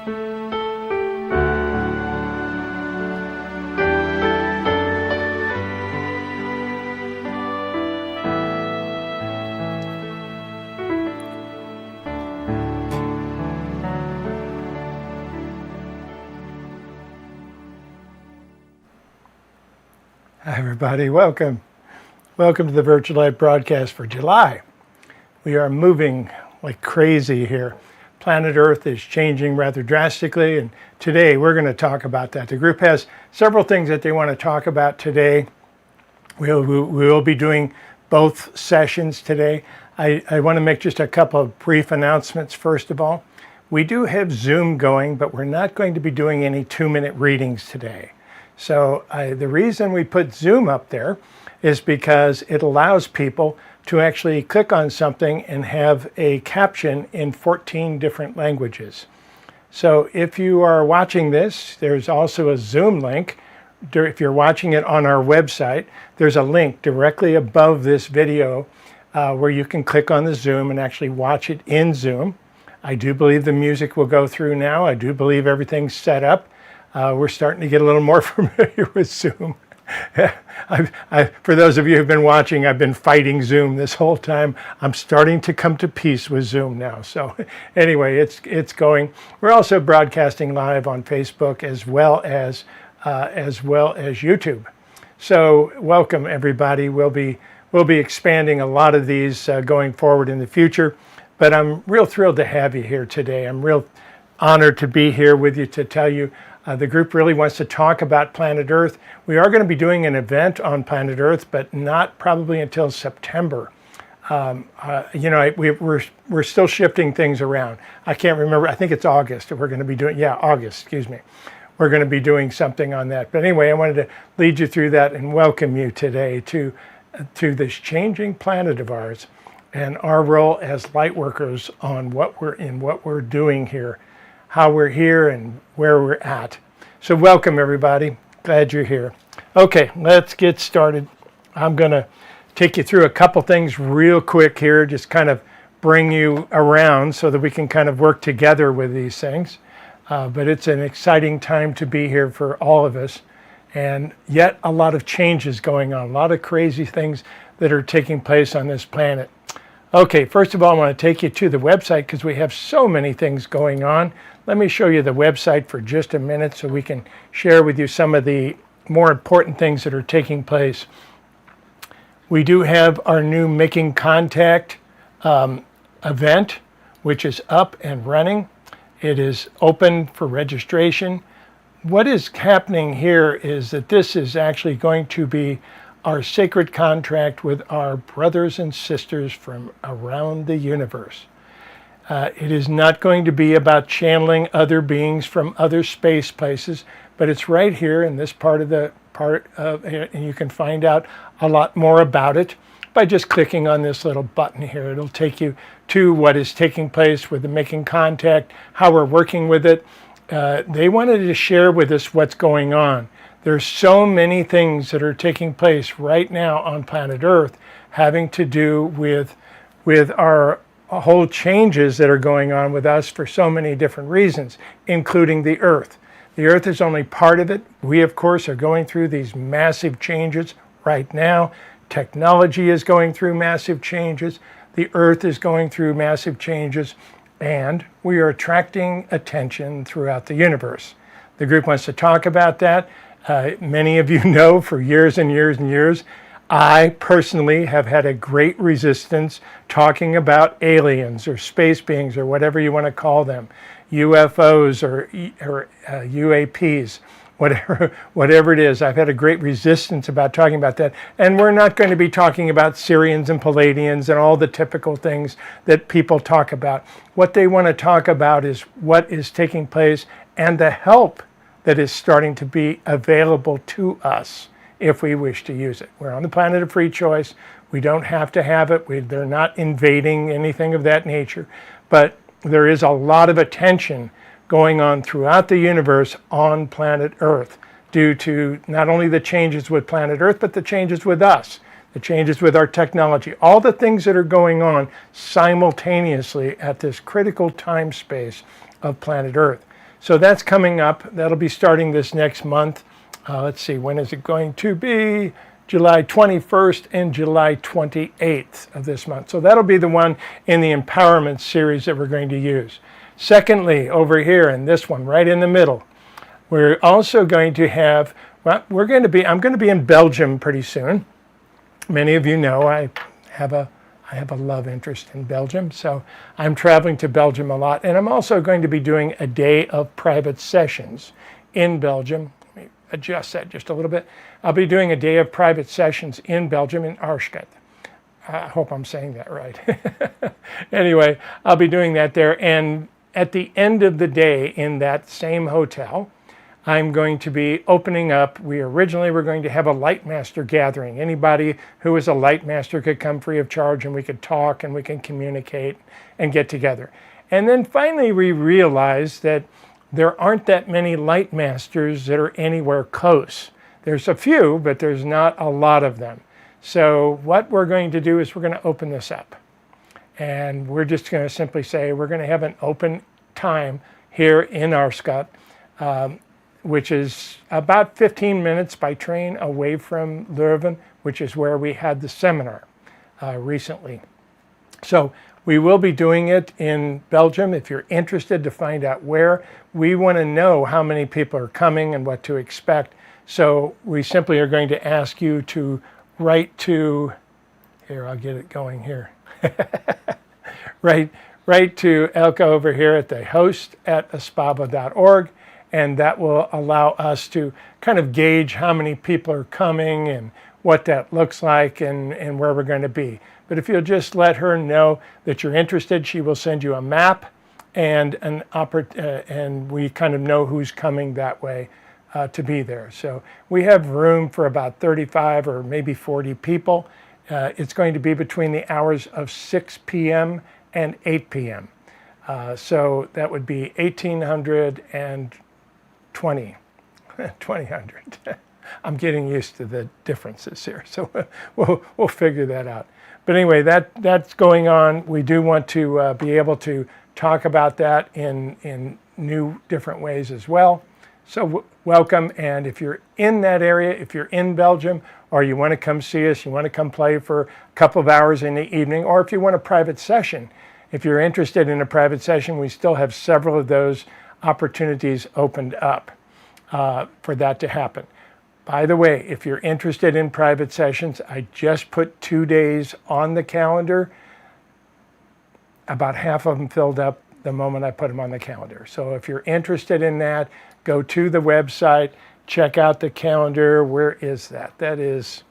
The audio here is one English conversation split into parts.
Hi everybody, welcome. Welcome to the VirtualLight Broadcast for July. We are moving like crazy here. Planet Earth is changing rather drastically, and today we're going to talk about that. The group has several things that they want to talk about today. We will be doing both sessions today. I want to make just a couple of brief announcements first of all. We do have Zoom going, but we're not going to be doing any 2-minute readings today. So the reason we put Zoom up there is because it allows people to actually click on something and have a caption in 14 different languages. So if you are watching this, there's also a Zoom link. If you're watching it on our website, there's a link directly above this video where you can click on the Zoom and actually watch it in Zoom. I do believe the music will go through now. I do believe everything's set up. We're starting to get a little more familiar with Zoom. For those of you who've been watching, I've been fighting Zoom this whole time. I'm starting to come to peace with Zoom now. So anyway, it's going. We're also broadcasting live on Facebook as well as YouTube. So welcome everybody. We'll be expanding a lot of these going forward in the future. But I'm real thrilled to have you here today. I'm real honored to be here with you to tell you. The group really wants to talk about planet Earth. We are going to be doing an event on planet Earth, but not probably until September. We're still shifting things around. I can't remember. I think it's August. We're going to be doing, August, excuse me. We're going to be doing something on that. But anyway, I wanted to lead you through that and welcome you today to this changing planet of ours and our role as light workers on what we're doing here. How we're here and where we're at. So welcome everybody, glad you're here. Okay, let's get started. I'm gonna take you through a couple things real quick here, just kind of bring you around so that we can kind of work together with these things. But it's an exciting time to be here for all of us, and yet a lot of changes going on, a lot of crazy things that are taking place on this planet. Okay, first of all, I want to take you to the website because we have so many things going on. Let me show you the website for just a minute so we can share with you some of the more important things that are taking place. We do have our new Making Contact event, which is up and running. It is open for registration. What is happening here is that this is actually going to be our sacred contract with our brothers and sisters from around the universe. It is not going to be about channeling other beings from other space places, but it's right here in this and you can find out a lot more about it by just clicking on this little button here. It'll take you to what is taking place with the Making Contact, how we're working with it. They wanted to share with us what's going on. There's so many things that are taking place right now on planet Earth having to do with our whole changes that are going on with us for so many different reasons, including the Earth. The Earth is only part of it. We, of course, are going through these massive changes right now. Technology is going through massive changes. The Earth is going through massive changes, and we are attracting attention throughout the universe. The group wants to talk about that. Many of you know for years and years and years, I personally have had a great resistance talking about aliens or space beings or whatever you want to call them, UFOs or UAPs, whatever it is. I've had a great resistance about talking about that. And we're not going to be talking about Syrians and Palladians and all the typical things that people talk about. What they want to talk about is what is taking place and the help that is starting to be available to us if we wish to use it. We're on the planet of free choice. We don't have to have it. They're not invading anything of that nature. But there is a lot of attention going on throughout the universe on planet Earth due to not only the changes with planet Earth, but the changes with us, the changes with our technology, all the things that are going on simultaneously at this critical time space of planet Earth. So that's coming up. That'll be starting this next month. Let's see, when is it going to be? July 21st and July 28th of this month. So that'll be the one in the empowerment series that we're going to use. Secondly, over here in this one, right in the middle, we're also going to have, well, I'm going to be in Belgium pretty soon. Many of you know I have a love interest in Belgium, so I'm traveling to Belgium a lot, and I'm also going to be doing a day of private sessions in Belgium. Let me adjust that just a little bit. I'll be doing a day of private sessions in Belgium, in Aarschot. I hope I'm saying that right. Anyway, I'll be doing that there, and at the end of the day in that same hotel, I'm going to be opening up. We originally were going to have a Light Master gathering. Anybody who is a Light Master could come free of charge, and we could talk and we can communicate and get together. And then finally we realized that there aren't that many Light Masters that are anywhere close. There's a few, but there's not a lot of them. So what we're going to do is we're going to open this up. And we're just going to simply say we're going to have an open time here in Aarschot, which is about 15 minutes by train away from Leuven, which is where we had the seminar recently. So we will be doing it in Belgium. If you're interested to find out where, we want to know how many people are coming and what to expect. So we simply are going to ask you to write to, here, I'll get it going here. Write to Elke over here at the host@aspavo.org, and that will allow us to kind of gauge how many people are coming and what that looks like and where we're going to be. But if you'll just let her know that you're interested, she will send you a map and and we kind of know who's coming that way to be there. So we have room for about 35 or maybe 40 people. It's going to be between the hours of 6 p.m. and 8 p.m. So that would be 1800 and 2000. I'm getting used to the differences here, so we'll figure that out. But anyway, that's going on. We do want to be able to talk about that in new, different ways as well. So welcome, and if you're in that area, if you're in Belgium, or you want to come see us, you want to come play for a couple of hours in the evening, or if you want a private session, if you're interested in a private session, we still have several of those opportunities opened up for that to happen. By the way, if you're interested in private sessions, I just put 2 days on the calendar. About half of them filled up the moment I put them on the calendar. So if you're interested in that, go to the website, check out the calendar. Where is that? That is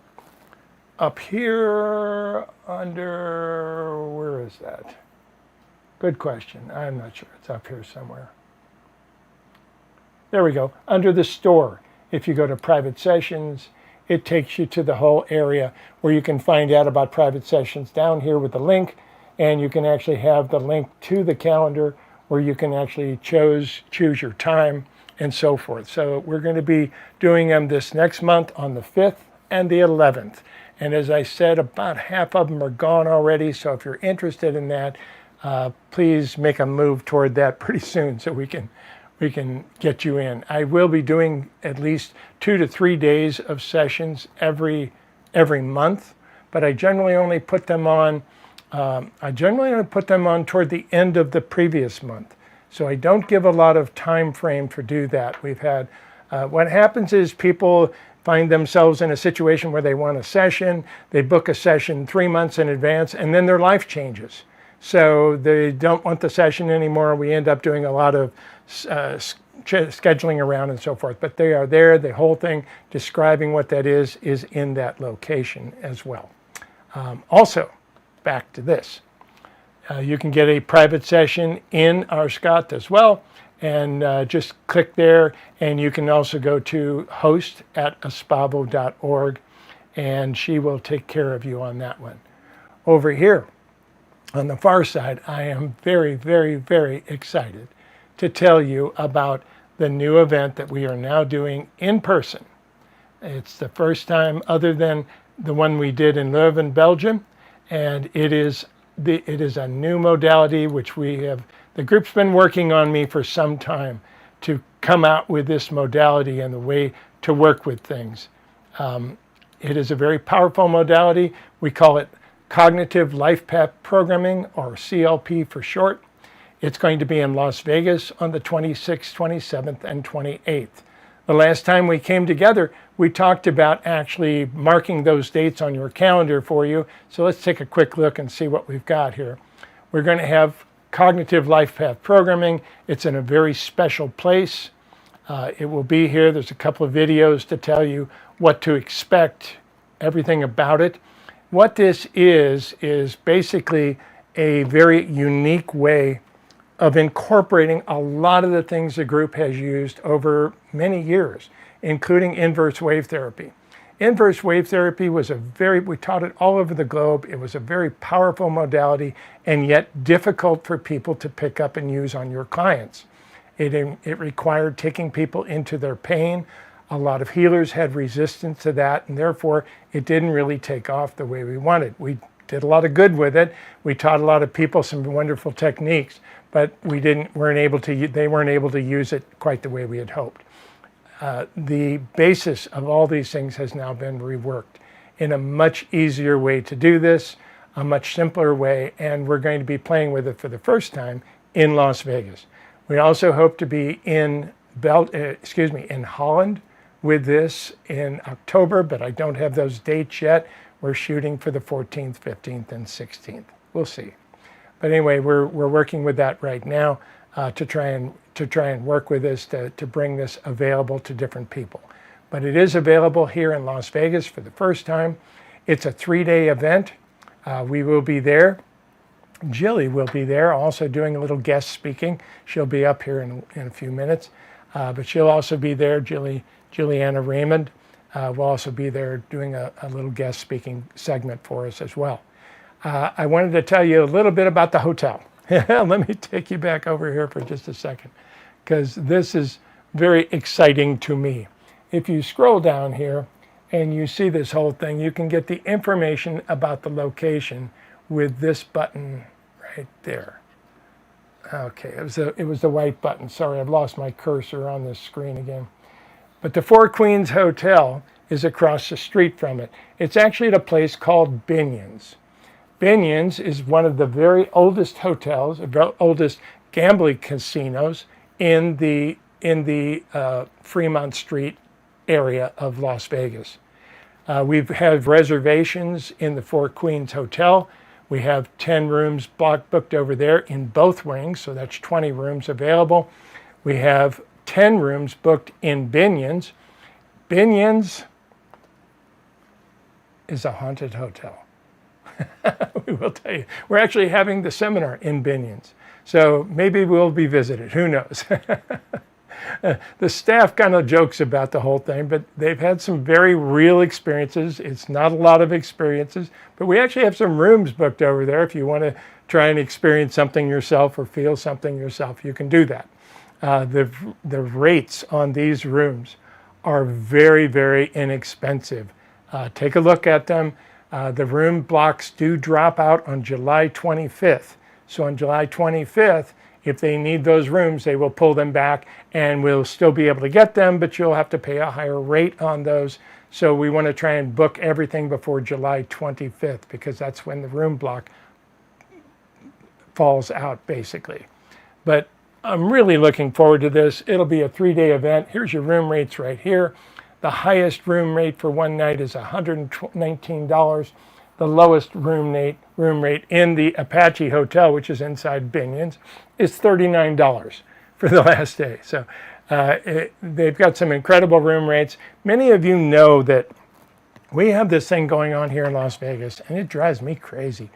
up here under, where is that? Good question. I'm not sure. It's up here somewhere. There we go. Under the store. If you go to private sessions, it takes you to the whole area where you can find out about private sessions down here with the link, and you can actually have the link to the calendar where you can actually choose your time and so forth. So we're going to be doing them this next month on the 5th and the 11th. And as I said, about half of them are gone already. So if you're interested in that, please make a move toward that pretty soon so we can get you in. I will be doing at least 2 to 3 days of sessions every month, but I generally only put them on toward the end of the previous month. So I don't give a lot of time frame for do that. We've had, what happens is people find themselves in a situation where they want a session, they book a session 3 months in advance, and then their life changes. So they don't want the session anymore. We end up doing a lot of scheduling around and so forth. But they are there. The whole thing describing what that is in that location as well. Also, back to this. You can get a private session in Aarschot as well. And just click there. And you can also go to host@aspavo.org. And she will take care of you on that one. Over here, on the far side, I am very, very, very excited to tell you about the new event that we are now doing in person. It's the first time other than the one we did in Leuven, Belgium, and it is a new modality which the group's been working on me for some time to come out with this modality and the way to work with things. It is a very powerful modality. We call it Cognitive Life Path Programming, or CLP for short. It's going to be in Las Vegas on the 26th, 27th, and 28th. The last time we came together, we talked about actually marking those dates on your calendar for you. So let's take a quick look and see what we've got here. We're going to have Cognitive Life Path Programming. It's in a very special place. It will be here. There's a couple of videos to tell you what to expect, everything about it. What this is basically a very unique way of incorporating a lot of the things the group has used over many years, including inverse wave therapy. Inverse wave therapy was we taught it all over the globe. It was a very powerful modality, and yet difficult for people to pick up and use on your clients. It required taking people into their pain. A lot of healers had resistance to that, and therefore it didn't really take off the way we wanted. We did a lot of good with it. We taught a lot of people some wonderful techniques, but they weren't able to use it quite the way we had hoped. The basis of all these things has now been reworked in a much easier way to do this, a much simpler way, and we're going to be playing with it for the first time in Las Vegas. We also hope to be in Holland with this in October, but I don't have those dates yet. We're shooting for the 14th, 15th, and 16th. We'll see. But anyway, we're working with that right now to try and work with this to bring this available to different people. But it is available here in Las Vegas for the first time. It's a 3-day event. We will be there. Jilly will be there, also doing a little guest speaking. She'll be up here in a few minutes, but she'll also be there. Juliana Raymond will also be there doing a little guest speaking segment for us as well. I wanted to tell you a little bit about the hotel. Let me take you back over here for just a second, because this is very exciting to me. If you scroll down here and you see this whole thing, you can get the information about the location with this button right there. Okay, it was the white button. Sorry, I've lost my cursor on this screen again. But the Four Queens Hotel is across the street from it. It's actually at a place called Binion's. Binion's is one of the very oldest hotels, oldest gambling casinos in the Fremont Street area of Las Vegas. We've had reservations in the Four Queens Hotel. We have 10 rooms booked over there in both wings, so that's 20 rooms available. We have 10 rooms booked in Binion's. Binion's is a haunted hotel. We will tell you. We're actually having the seminar in Binion's, so maybe we'll be visited. Who knows? The staff kind of jokes about the whole thing, but they've had some very real experiences. It's not a lot of experiences, but we actually have some rooms booked over there. If you want to try and experience something yourself or feel something yourself, you can do that. The rates on these rooms are very, very inexpensive. Take a look at them. The room blocks do drop out on July 25th. So on July 25th, if they need those rooms, they will pull them back, and we'll still be able to get them, but you'll have to pay a higher rate on those. So we want to try and book everything before July 25th, because that's when the room block falls out, basically. But I'm really looking forward to this. It'll be a 3-day event. Here's your room rates right here. The highest room rate for one night is $119. The lowest room rate in the Apache Hotel, which is inside Binion's, is $39 for the last day. So they've got some incredible room rates. Many of you know that we have this thing going on here in Las Vegas, and it drives me crazy.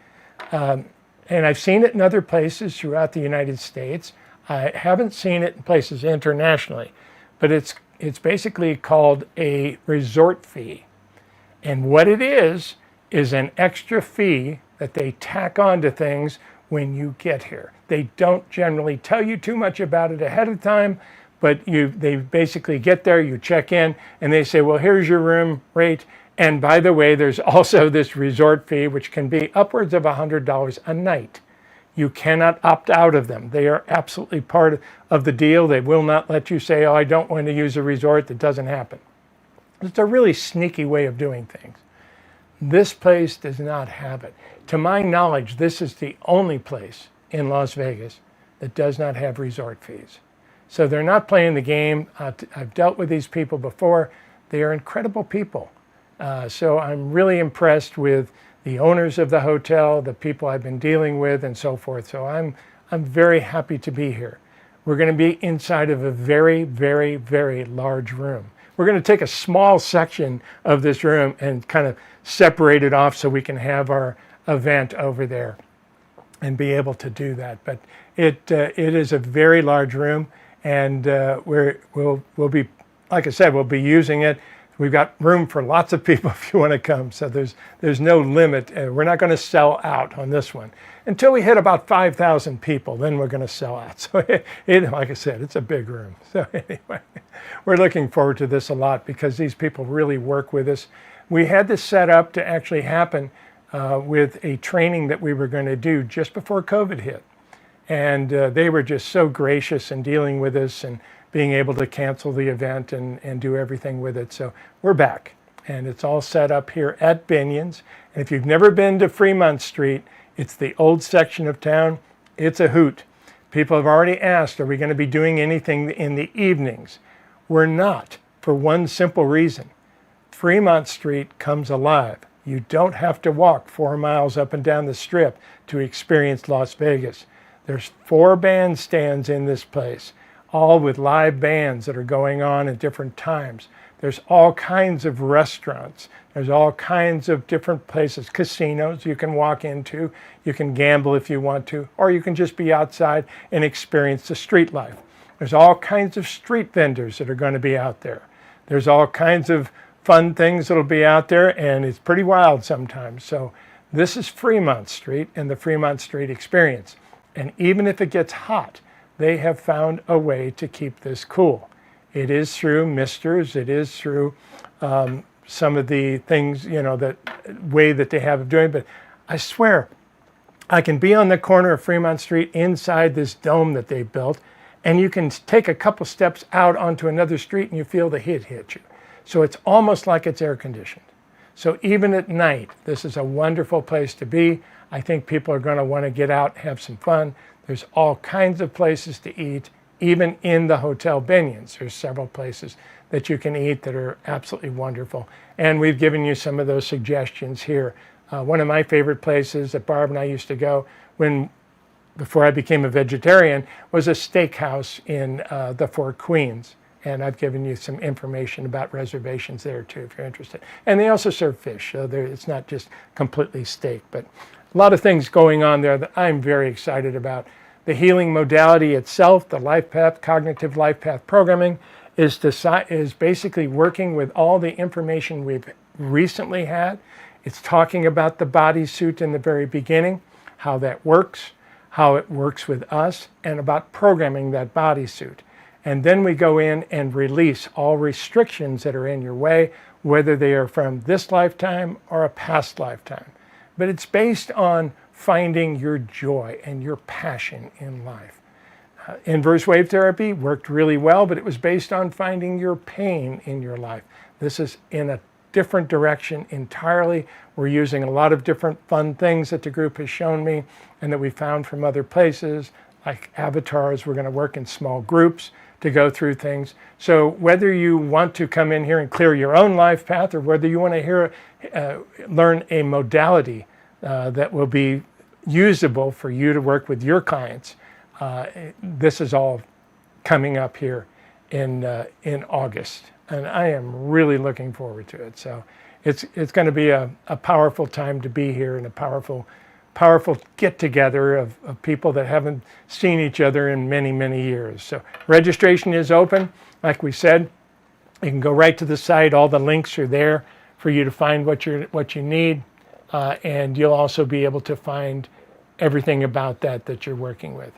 And I've seen it in other places throughout the United States. I haven't seen it in places internationally, but it's basically called a resort fee. And what it is an extra fee that they tack onto things when you get here. They don't generally tell you too much about it ahead of time, but they basically get there, you check in, and they say, well, here's your room rate. And by the way, there's also this resort fee, which can be upwards of $100 a night. You cannot opt out of them. They are absolutely part of the deal. They will not let you say, oh, I don't want to use a resort. That doesn't happen. It's a really sneaky way of doing things. This place does not have it. To my knowledge, this is the only place in Las Vegas that does not have resort fees. So they're not playing the game. I've dealt with these people before. They are incredible people. So I'm really impressed with the owners of the hotel, the people I've been dealing with, and so forth. So I'm very happy to be here. We're going to be inside of a very, very, very large room. We're going to take a small section of this room and kind of separate it off so we can have our event over there and be able to do that. But it is a very large room, and we'll be, like I said, we'll be using it. We've got room for lots of people if you want to come. So there's no limit. We're not going to sell out on this one until we hit about 5,000 people. Then we're going to sell out. So like I said, it's a big room. So anyway, we're looking forward to this a lot because these people really work with us. We had this set up to actually happen with a training that we were going to do just before COVID hit. And they were just so gracious in dealing with us and being able to cancel the event and do everything with it. So we're back, and it's all set up here at Binion's. And if you've never been to Fremont Street, it's the old section of town. It's a hoot. People have already asked, are we going to be doing anything in the evenings? We're not, for one simple reason. Fremont Street comes alive. You don't have to walk 4 miles up and down the strip to experience Las Vegas. There's 4 bandstands in this place, all with live bands that are going on at different times. There's all kinds of restaurants. There's all kinds of different places, casinos you can walk into. You can gamble if you want to, or you can just be outside and experience the street life. There's all kinds of street vendors that are going to be out there. There's all kinds of fun things that'll be out there, and it's pretty wild sometimes. So this is Fremont Street and the Fremont Street experience. And even if it gets hot, they have found a way to keep this cool. It is through misters. It is through some of the things, that way that they have of doing. But I swear, I can be on the corner of Fremont Street inside this dome that they built, and you can take a couple steps out onto another street and you feel the heat hit you. So it's almost like it's air conditioned. So even at night, this is a wonderful place to be. I think people are going to want to get out, have some fun. There's all kinds of places to eat, even in the Hotel Binion's. There's several places that you can eat that are absolutely wonderful. And we've given you some of those suggestions here. One of my favorite places that Barb and I used to go before I became a vegetarian was a steakhouse in the Four Queens. And I've given you some information about reservations there too, if you're interested. And they also serve fish, so it's not just completely steak, but a lot of things going on there that I'm very excited about. The healing modality itself, the life path, cognitive life path programming, is basically working with all the information we've recently had. It's talking about the bodysuit in the very beginning, how that works, how it works with us, and about programming that bodysuit. And then we go in and release all restrictions that are in your way, whether they are from this lifetime or a past lifetime. But it's based on finding your joy and your passion in life. Inverse wave therapy worked really well, but it was based on finding your pain in your life. This is in a different direction entirely. We're using a lot of different fun things that the group has shown me and that we found from other places, like avatars. We're going to work in small groups to go through things. So whether you want to come in here and clear your own life path, or whether you want to learn a modality that will be usable for you to work with your clients, this is all coming up here in August, and I am really looking forward to it. So it's going to be a powerful time to be here, and a powerful get together of people that haven't seen each other in many, many years. So registration is open. Like we said, you can go right to the site. All the links are there for you to find what you need, and you'll also be able to find everything about that you're working with.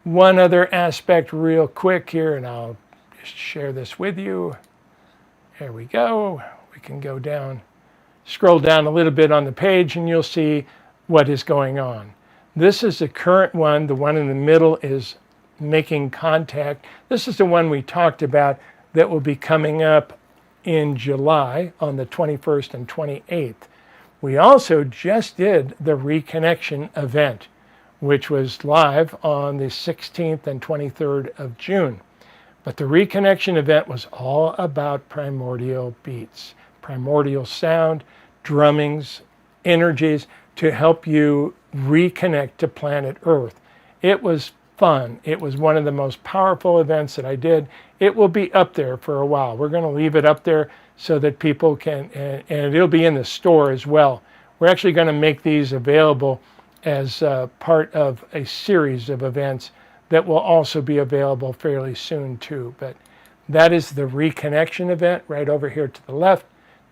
One other aspect real quick here, and I'll just share this with you. There we go. We can go down, scroll down a little bit on the page, and you'll see what is going on. This is the current one. The one in the middle is making contact. This is the one we talked about that will be coming up in July on the 21st and 28th. We also just did the reconnection event, which was live on the 16th and 23rd of June. But the reconnection event was all about primordial beats, primordial sound, drummings, energies to help you reconnect to planet Earth. It was fun. It was one of the most powerful events that I did. It will be up there for a while. We're going to leave it up there so that people can, and it'll be in the store as well. We're actually going to make these available as part of a series of events that will also be available fairly soon too. But that is the reconnection event right over here to the left.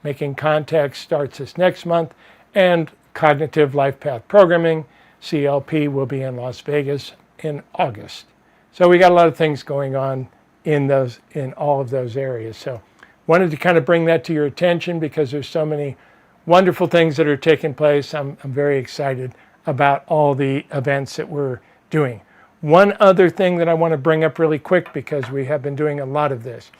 Making Contact starts this next month, and Cognitive Life Path Programming, CLP, will be in Las Vegas in August. So we got a lot of things going on in all of those areas. So wanted to kind of bring that to your attention because there's so many wonderful things that are taking place. I'm very excited about all the events that we're doing. One other thing that I want to bring up really quick, because we have been doing a lot of this.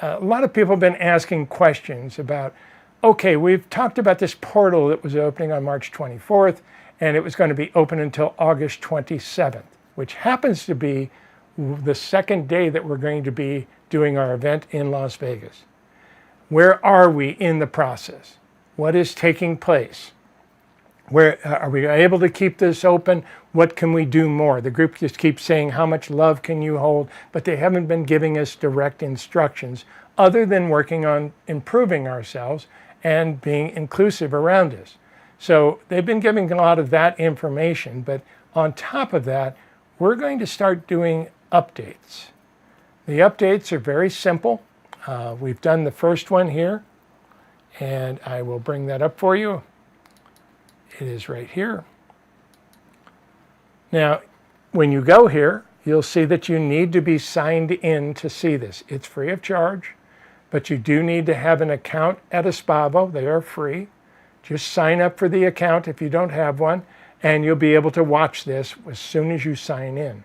A lot of people have been asking questions about, okay, we've talked about this portal that was opening on March 24th, and it was going to be open until August 27th, which happens to be the second day that we're going to be doing our event in Las Vegas. Where are we in the process? What is taking place? Where are we able to keep this open? What can we do more? The group just keeps saying, how much love can you hold? But they haven't been giving us direct instructions other than working on improving ourselves and being inclusive around us. So they've been giving a lot of that information, but on top of that, we're going to start doing updates. The updates are very simple. We've done the first one here, and I will bring that up for you. It is right here. Now, when you go here, you'll see that you need to be signed in to see this. It's free of charge, but you do need to have an account at Espavo. They are free. Just sign up for the account if you don't have one, and you'll be able to watch this as soon as you sign in.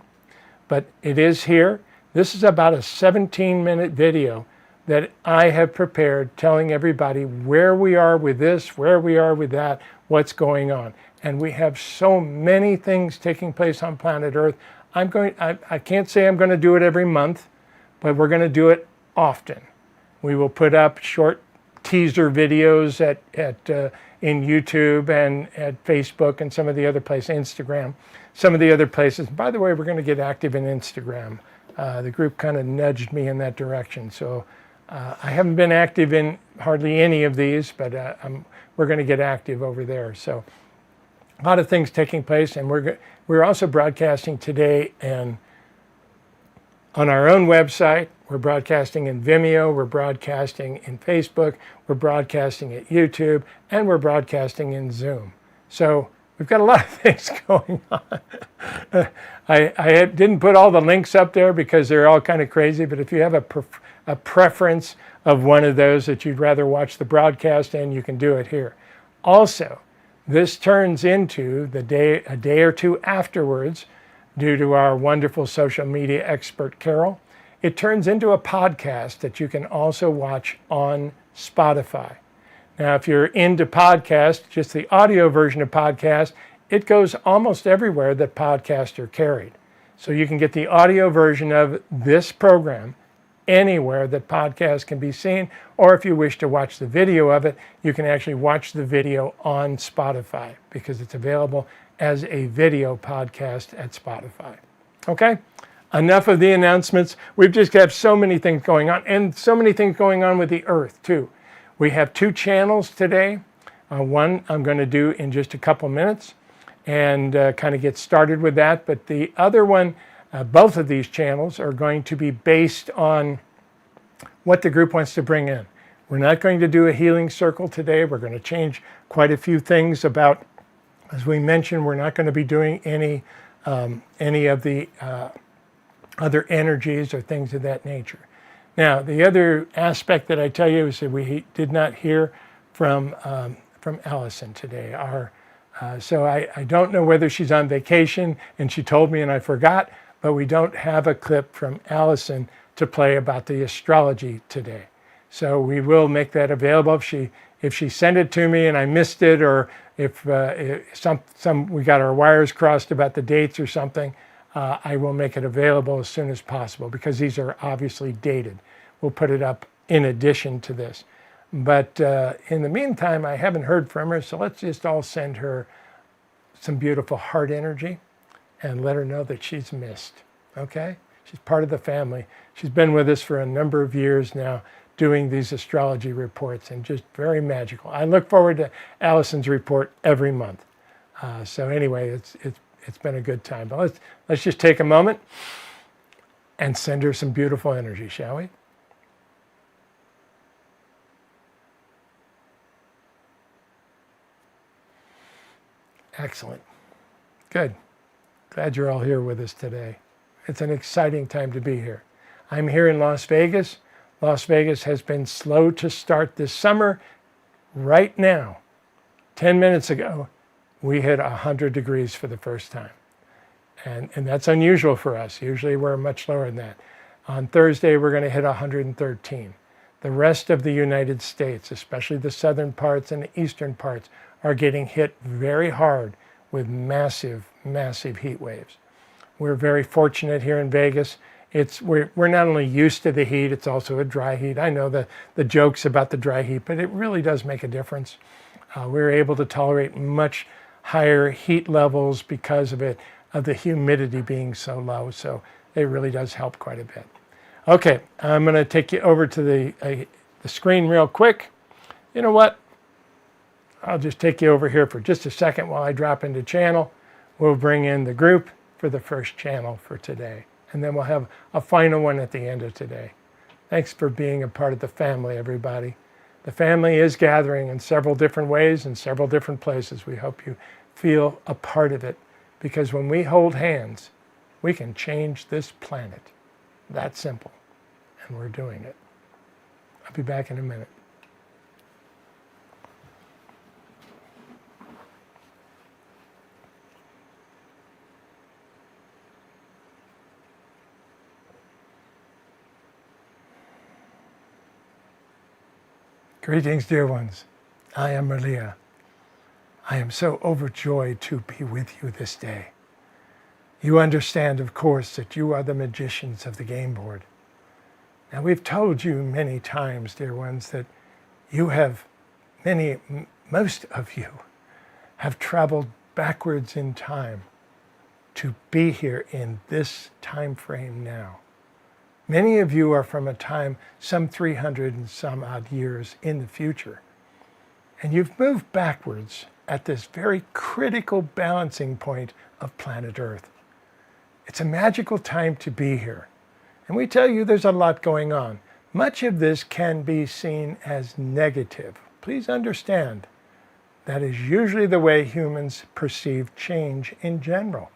But it is here. This is about a 17-minute video that I have prepared telling everybody where we are with this, where we are with that, what's going on. And we have so many things taking place on planet Earth. I can't say I'm going to do it every month, but we're going to do it often. We will put up short teaser videos in YouTube and at Facebook and some of the other places, Instagram, some of the other places. By the way, we're going to get active in Instagram. The group kind of nudged me in that direction. So I haven't been active in hardly any of these, but we're going to get active over there. So a lot of things taking place, and we're also broadcasting today and on our own website. We're broadcasting in Vimeo, we're broadcasting in Facebook, we're broadcasting at YouTube, and we're broadcasting in Zoom. So we've got a lot of things going on. I didn't put all the links up there because they're all kind of crazy, but if you have a preference of one of those that you'd rather watch the broadcast in, you can do it here. Also, this turns into a day or two afterwards, due to our wonderful social media expert, Carol, it turns into a podcast that you can also watch on Spotify. Now, if you're into podcasts, just the audio version of podcast, it goes almost everywhere that podcasts are carried. So you can get the audio version of this program anywhere that podcasts can be seen, or if you wish to watch the video of it, you can actually watch the video on Spotify because it's available as a video podcast at Spotify. Okay? Enough of the announcements. We've just got so many things going on, and so many things going on with the Earth too. We have 2 channels today. One I'm going to do in just a couple minutes and kind of get started with that. But the other one, both of these channels are going to be based on what the group wants to bring in. We're not going to do a healing circle today. We're going to change quite a few things about, as we mentioned, we're not going to be doing any of the other energies or things of that nature. Now, the other aspect that I tell you is that we did not hear from Allison today, our So I don't know whether she's on vacation and she told me and I forgot, but we don't have a clip from Allison to play about the astrology today. So we will make that available if she sent it to me and I missed it, or if we got our wires crossed about the dates or something, I will make it available as soon as possible, because these are obviously dated. We'll put it up in addition to this. But in the meantime, I haven't heard from her, so let's just all send her some beautiful heart energy and let her know that she's missed, okay? She's part of the family. She's been with us for a number of years now, doing these astrology reports, and just very magical. I look forward to Allison's report every month. So anyway, it's been a good time. But let's just take a moment and send her some beautiful energy, shall we? Excellent. Good. Glad you're all here with us today. It's an exciting time to be here. I'm here in Las Vegas. Las Vegas has been slow to start this summer. Right now, 10 minutes ago, we hit 100 degrees for the first time. And that's unusual for us. Usually we're much lower than that. On Thursday, we're going to hit 113. The rest of the United States, especially the southern parts and the eastern parts, are getting hit very hard with massive, massive heat waves. We're very fortunate here in Vegas. We're not only used to the heat, it's also a dry heat. I know the jokes about the dry heat, but it really does make a difference. We're able to tolerate much higher heat levels because of the humidity being so low. So it really does help quite a bit. Okay, I'm going to take you over to the screen real quick. You know what? I'll just take you over here for just a second while I drop into channel. We'll bring in the group for the first channel for today. And then we'll have a final one at the end of today. Thanks for being a part of the family, everybody. The family is gathering in several different ways in several different places. We hope you feel a part of it, because when we hold hands, we can change this planet. That simple. And we're doing it. I'll be back in a minute. Greetings, dear ones. I am Malia. I am so overjoyed to be with you this day. You understand, of course, that you are the magicians of the game board. Now, we've told you many times, dear ones, that most of you have traveled backwards in time to be here in this time frame now. Many of you are from a time some 300 and some odd years in the future. And you've moved backwards at this very critical balancing point of planet Earth. It's a magical time to be here. And we tell you there's a lot going on. Much of this can be seen as negative. Please understand, that is usually the way humans perceive change in general.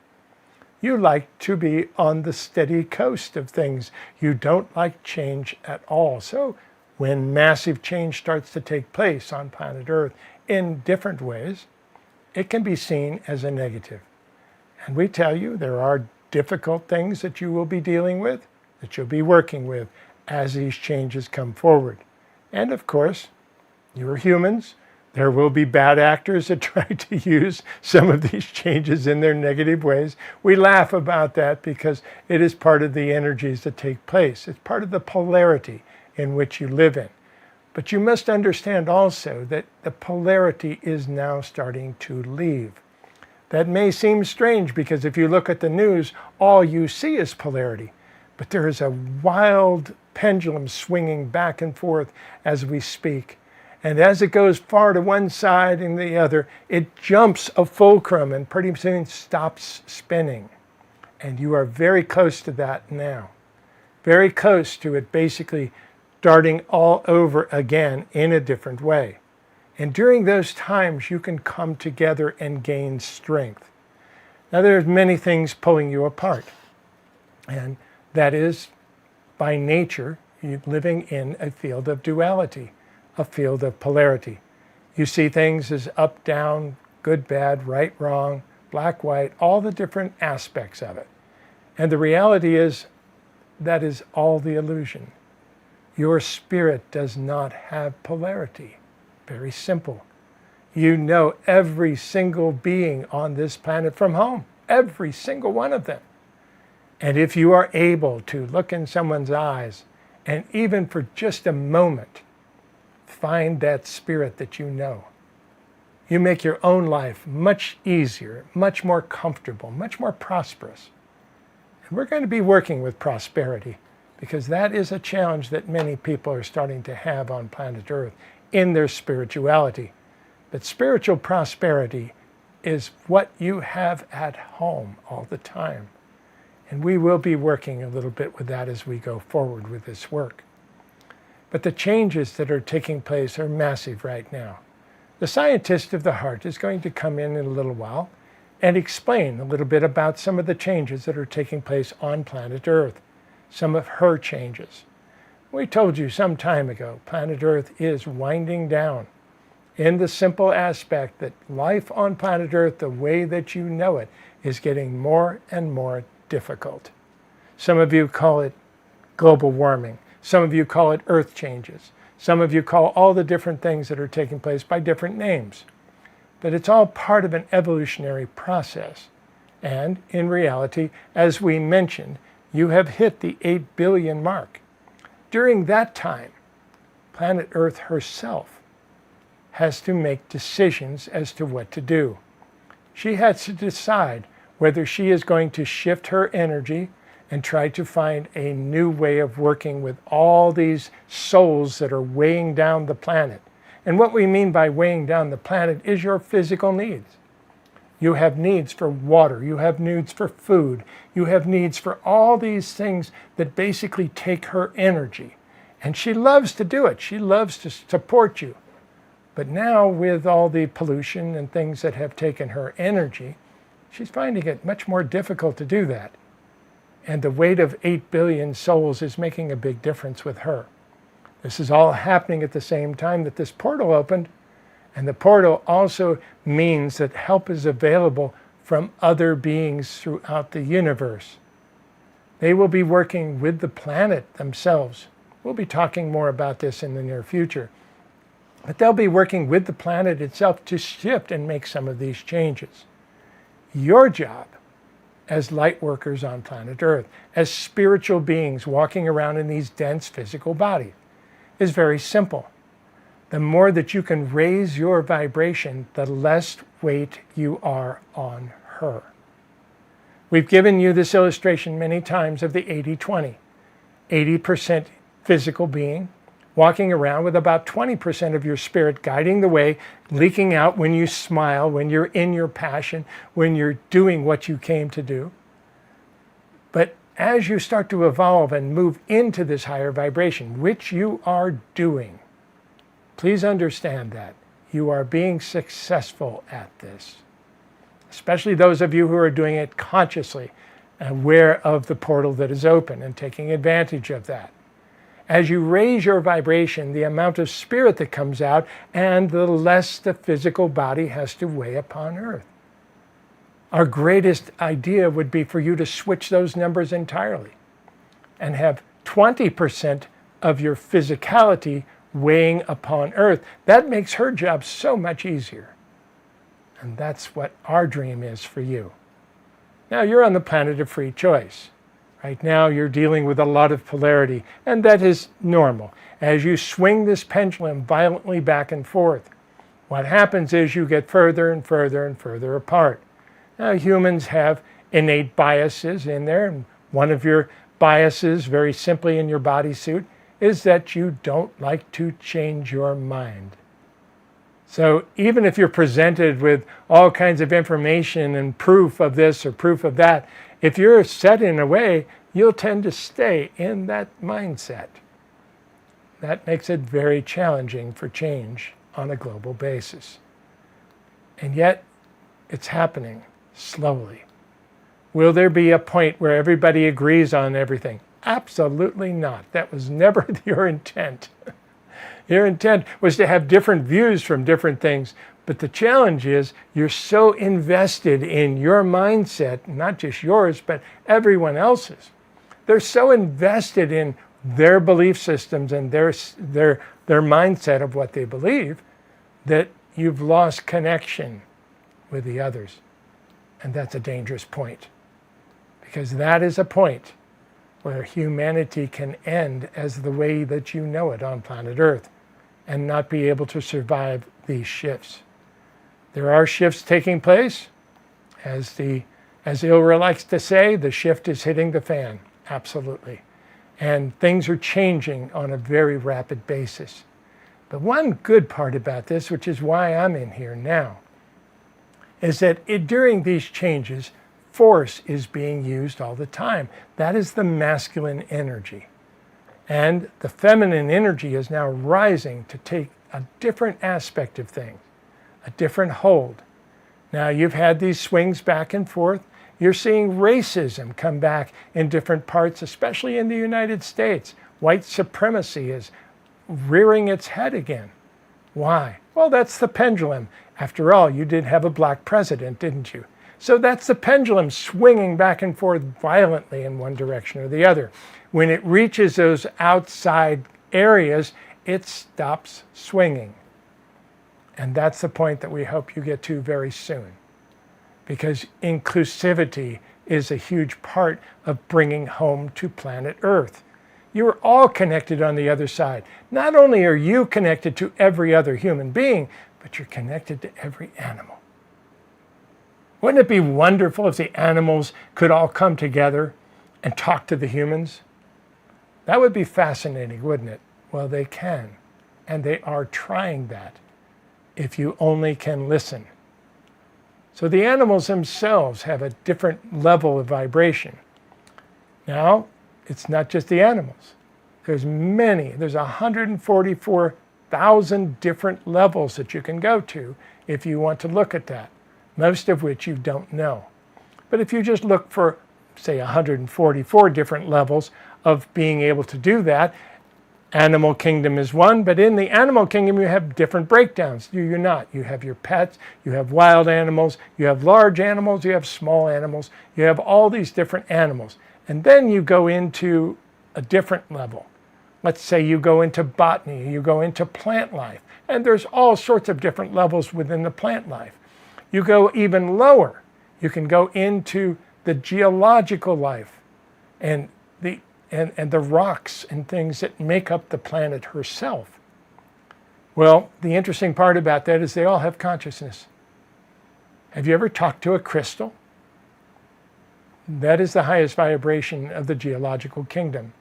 You like to be on the steady coast of things. You don't like change at all. So when massive change starts to take place on planet Earth in different ways, it can be seen as a negative. And we tell you there are difficult things that you will be dealing with, that you'll be working with as these changes come forward. And of course, you are humans. There will be bad actors that try to use some of these changes in their negative ways. We laugh about that because it is part of the energies that take place. It's part of the polarity in which you live in. But you must understand also that the polarity is now starting to leave. That may seem strange because if you look at the news, all you see is polarity. But there is a wild pendulum swinging back and forth as we speak. And as it goes far to one side and the other, it jumps a fulcrum and pretty soon stops spinning. And you are very close to that now. Very close to it basically starting all over again in a different way. And during those times, you can come together and gain strength. Now, there's many things pulling you apart. And that is, by nature, you're living in a field of duality, a field of polarity. You see things as up, down, good, bad, right, wrong, black, white, all the different aspects of it. And the reality is that is all the illusion. Your spirit does not have polarity. Very simple. You know every single being on this planet from home, every single one of them. And if you are able to look in someone's eyes and even for just a moment, find that spirit that you know, you make your own life much easier, much more comfortable, much more prosperous. And we're going to be working with prosperity because that is a challenge that many people are starting to have on planet Earth in their spirituality. But spiritual prosperity is what you have at home all the time. And we will be working a little bit with that as we go forward with this work. But the changes that are taking place are massive right now. The scientist of the heart is going to come in a little while and explain a little bit about some of the changes that are taking place on planet Earth, some of her changes. We told you some time ago, planet Earth is winding down in the simple aspect that life on planet Earth, the way that you know it, is getting more and more difficult. Some of you call it global warming. Some of you call it earth changes. Some of you call all the different things that are taking place by different names. But it's all part of an evolutionary process. And in reality, as we mentioned, you have hit the 8 billion mark. During that time, planet Earth herself has to make decisions as to what to do. She has to decide whether she is going to shift her energy and try to find a new way of working with all these souls that are weighing down the planet. And what we mean by weighing down the planet is your physical needs. You have needs for water, you have needs for food, you have needs for all these things that basically take her energy. And she loves to do it, she loves to support you. But now with all the pollution and things that have taken her energy, she's finding it much more difficult to do that. And the weight of 8 billion souls is making a big difference with her. This is all happening at the same time that this portal opened. And the portal also means that help is available from other beings throughout the universe. They will be working with the planet themselves. We'll be talking more about this in the near future. But they'll be working with the planet itself to shift and make some of these changes. Your job as light workers on planet Earth, as spiritual beings walking around in these dense physical bodies, is very simple. The more that you can raise your vibration, the less weight you are on her. We've given you this illustration many times of the 80-20. 80% physical being, walking around with about 20% of your spirit guiding the way, leaking out when you smile, when you're in your passion, when you're doing what you came to do. But as you start to evolve and move into this higher vibration, which you are doing, please understand that you are being successful at this. Especially those of you who are doing it consciously, aware of the portal that is open and taking advantage of that. As you raise your vibration, the amount of spirit that comes out, and the less the physical body has to weigh upon Earth. Our greatest idea would be for you to switch those numbers entirely and have 20% of your physicality weighing upon Earth. That makes her job so much easier. And that's what our dream is for you. Now, you're on the planet of free choice. Right now, you're dealing with a lot of polarity, and that is normal. As you swing this pendulum violently back and forth, what happens is you get further and further and further apart. Now, humans have innate biases in there, and one of your biases, very simply in your bodysuit, is that you don't like to change your mind. So even if you're presented with all kinds of information and proof of this or proof of that, if you're set in a way, you'll tend to stay in that mindset. That makes it very challenging for change on a global basis. And yet, it's happening slowly. Will there be a point where everybody agrees on everything? Absolutely not. That was never your intent. Your intent was to have different views from different things. But the challenge is you're so invested in your mindset, not just yours, but everyone else's. They're so invested in their belief systems and their mindset of what they believe that you've lost connection with the others. And that's a dangerous point, because that is a point where humanity can end as the way that you know it on planet Earth and not be able to survive these shifts. There are shifts taking place. As Ilra likes to say, the shift is hitting the fan. Absolutely. And things are changing on a very rapid basis. But one good part about this, which is why I'm in here now, is that during these changes, force is being used all the time. That is the masculine energy. And the feminine energy is now rising to take a different aspect of things, a different hold. Now, you've had these swings back and forth. You're seeing racism come back in different parts, especially in the United States. White supremacy is rearing its head again. Why? Well, that's the pendulum. After all, you did have a black president, didn't you? So that's the pendulum swinging back and forth violently in one direction or the other. When it reaches those outside areas, it stops swinging. And that's the point that we hope you get to very soon. Because inclusivity is a huge part of bringing home to planet Earth. You're all connected on the other side. Not only are you connected to every other human being, but you're connected to every animal. Wouldn't it be wonderful if the animals could all come together and talk to the humans? That would be fascinating, wouldn't it? Well, they can, and they are trying that, if you only can listen. So the animals themselves have a different level of vibration. Now, it's not just the animals. There's 144,000 different levels that you can go to if you want to look at that, most of which you don't know. But if you just look for, say, 144 different levels of being able to do that, animal kingdom is one, but in the animal kingdom you have different breakdowns. You're not. You have your pets, you have wild animals, you have large animals, you have small animals, you have all these different animals. And then you go into a different level. Let's say you go into botany, you go into plant life, and there's all sorts of different levels within the plant life. You go even lower. You can go into the geological life and the rocks and things that make up the planet herself. Well, the interesting part about that is they all have consciousness. Have you ever talked to a crystal? That is the highest vibration of the geological kingdom.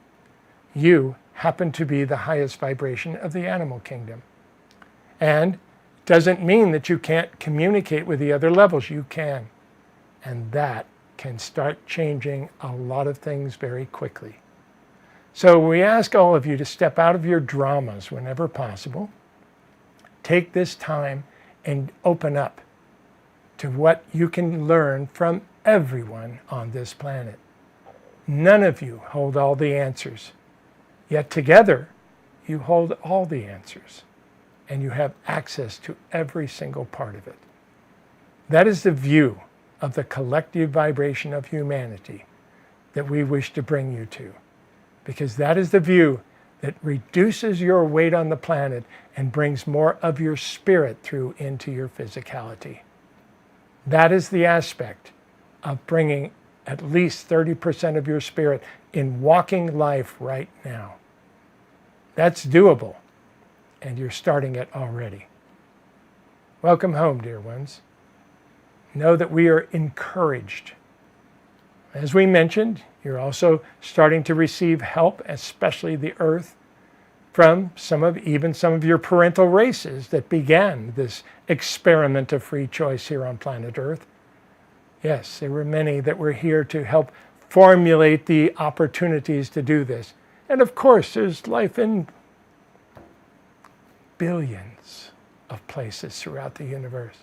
You happen to be the highest vibration of the animal kingdom. And doesn't mean that you can't communicate with the other levels. You can. And that can start changing a lot of things very quickly. So we ask all of you to step out of your dramas whenever possible. Take this time and open up to what you can learn from everyone on this planet. None of you hold all the answers, yet together you hold all the answers, and you have access to every single part of it. That is the view of the collective vibration of humanity that we wish to bring you to, because that is the view that reduces your weight on the planet and brings more of your spirit through into your physicality. That is the aspect of bringing at least 30% of your spirit in walking life right now. That's doable, and you're starting it already. Welcome home, dear ones. Know that we are encouraged. As we mentioned, you're also starting to receive help, especially the Earth, from some of your parental races that began this experiment of free choice here on planet Earth. Yes, there were many that were here to help formulate the opportunities to do this. And of course, there's life in billions of places throughout the universe.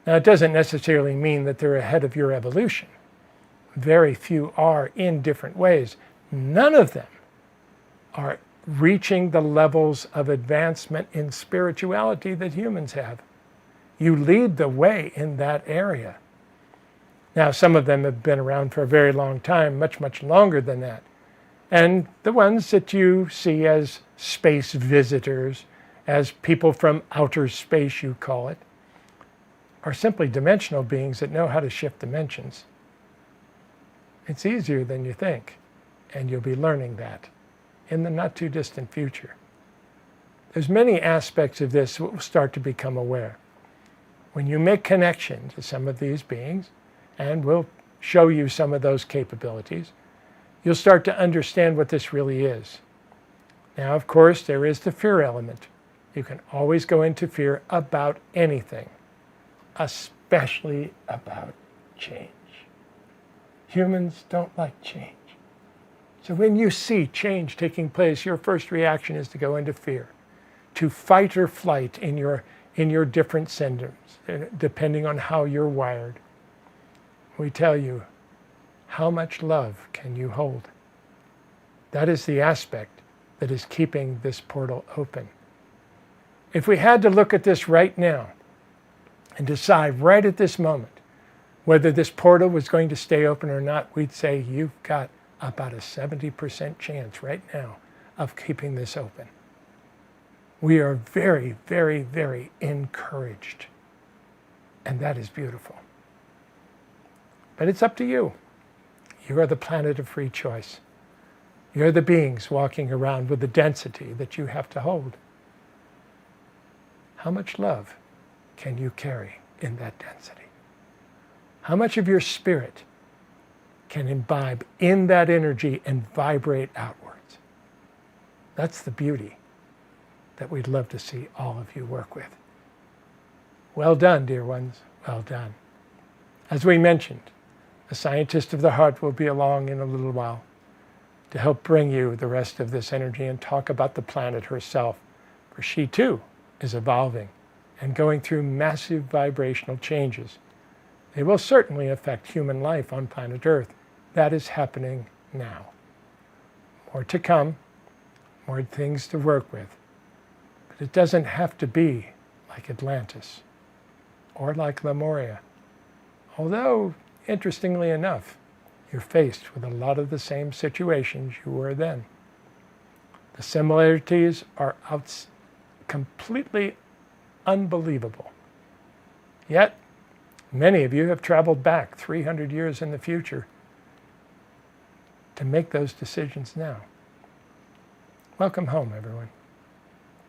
Now, it doesn't necessarily mean that they're ahead of your evolution. Very few are in different ways. None of them are reaching the levels of advancement in spirituality that humans have. You lead the way in that area. Now, some of them have been around for a very long time, much, much longer than that. And the ones that you see as space visitors, as people from outer space, you call it, are simply dimensional beings that know how to shift dimensions. It's easier than you think, and you'll be learning that in the not too distant future. There's many aspects of this that will start to become aware. When you make connection to some of these beings, and we'll show you some of those capabilities, you'll start to understand what this really is. Now, of course, there is the fear element. You can always go into fear about anything, especially about change. Humans don't like change. So when you see change taking place, your first reaction is to go into fear, to fight or flight in your different centers, depending on how you're wired. We tell you, how much love can you hold? That is the aspect that is keeping this portal open. If we had to look at this right now and decide right at this moment whether this portal was going to stay open or not, we'd say you've got about a 70% chance right now of keeping this open. We are very, very, very encouraged, and that is beautiful. But it's up to you. You are the planet of free choice. You're the beings walking around with the density that you have to hold. How much love can you carry in that density? How much of your spirit can imbibe in that energy and vibrate outwards? That's the beauty that we'd love to see all of you work with. Well done, dear ones. Well done. As we mentioned, a scientist of the heart will be along in a little while to help bring you the rest of this energy and talk about the planet herself, for she too is evolving and going through massive vibrational changes. They will certainly affect human life on planet Earth. That is happening now. More to come, more things to work with. But it doesn't have to be like Atlantis or like Lemuria. Although, interestingly enough, you're faced with a lot of the same situations you were then. The similarities are completely unbelievable. Yet, many of you have traveled back 300 years in the future to make those decisions now. Welcome home, everyone.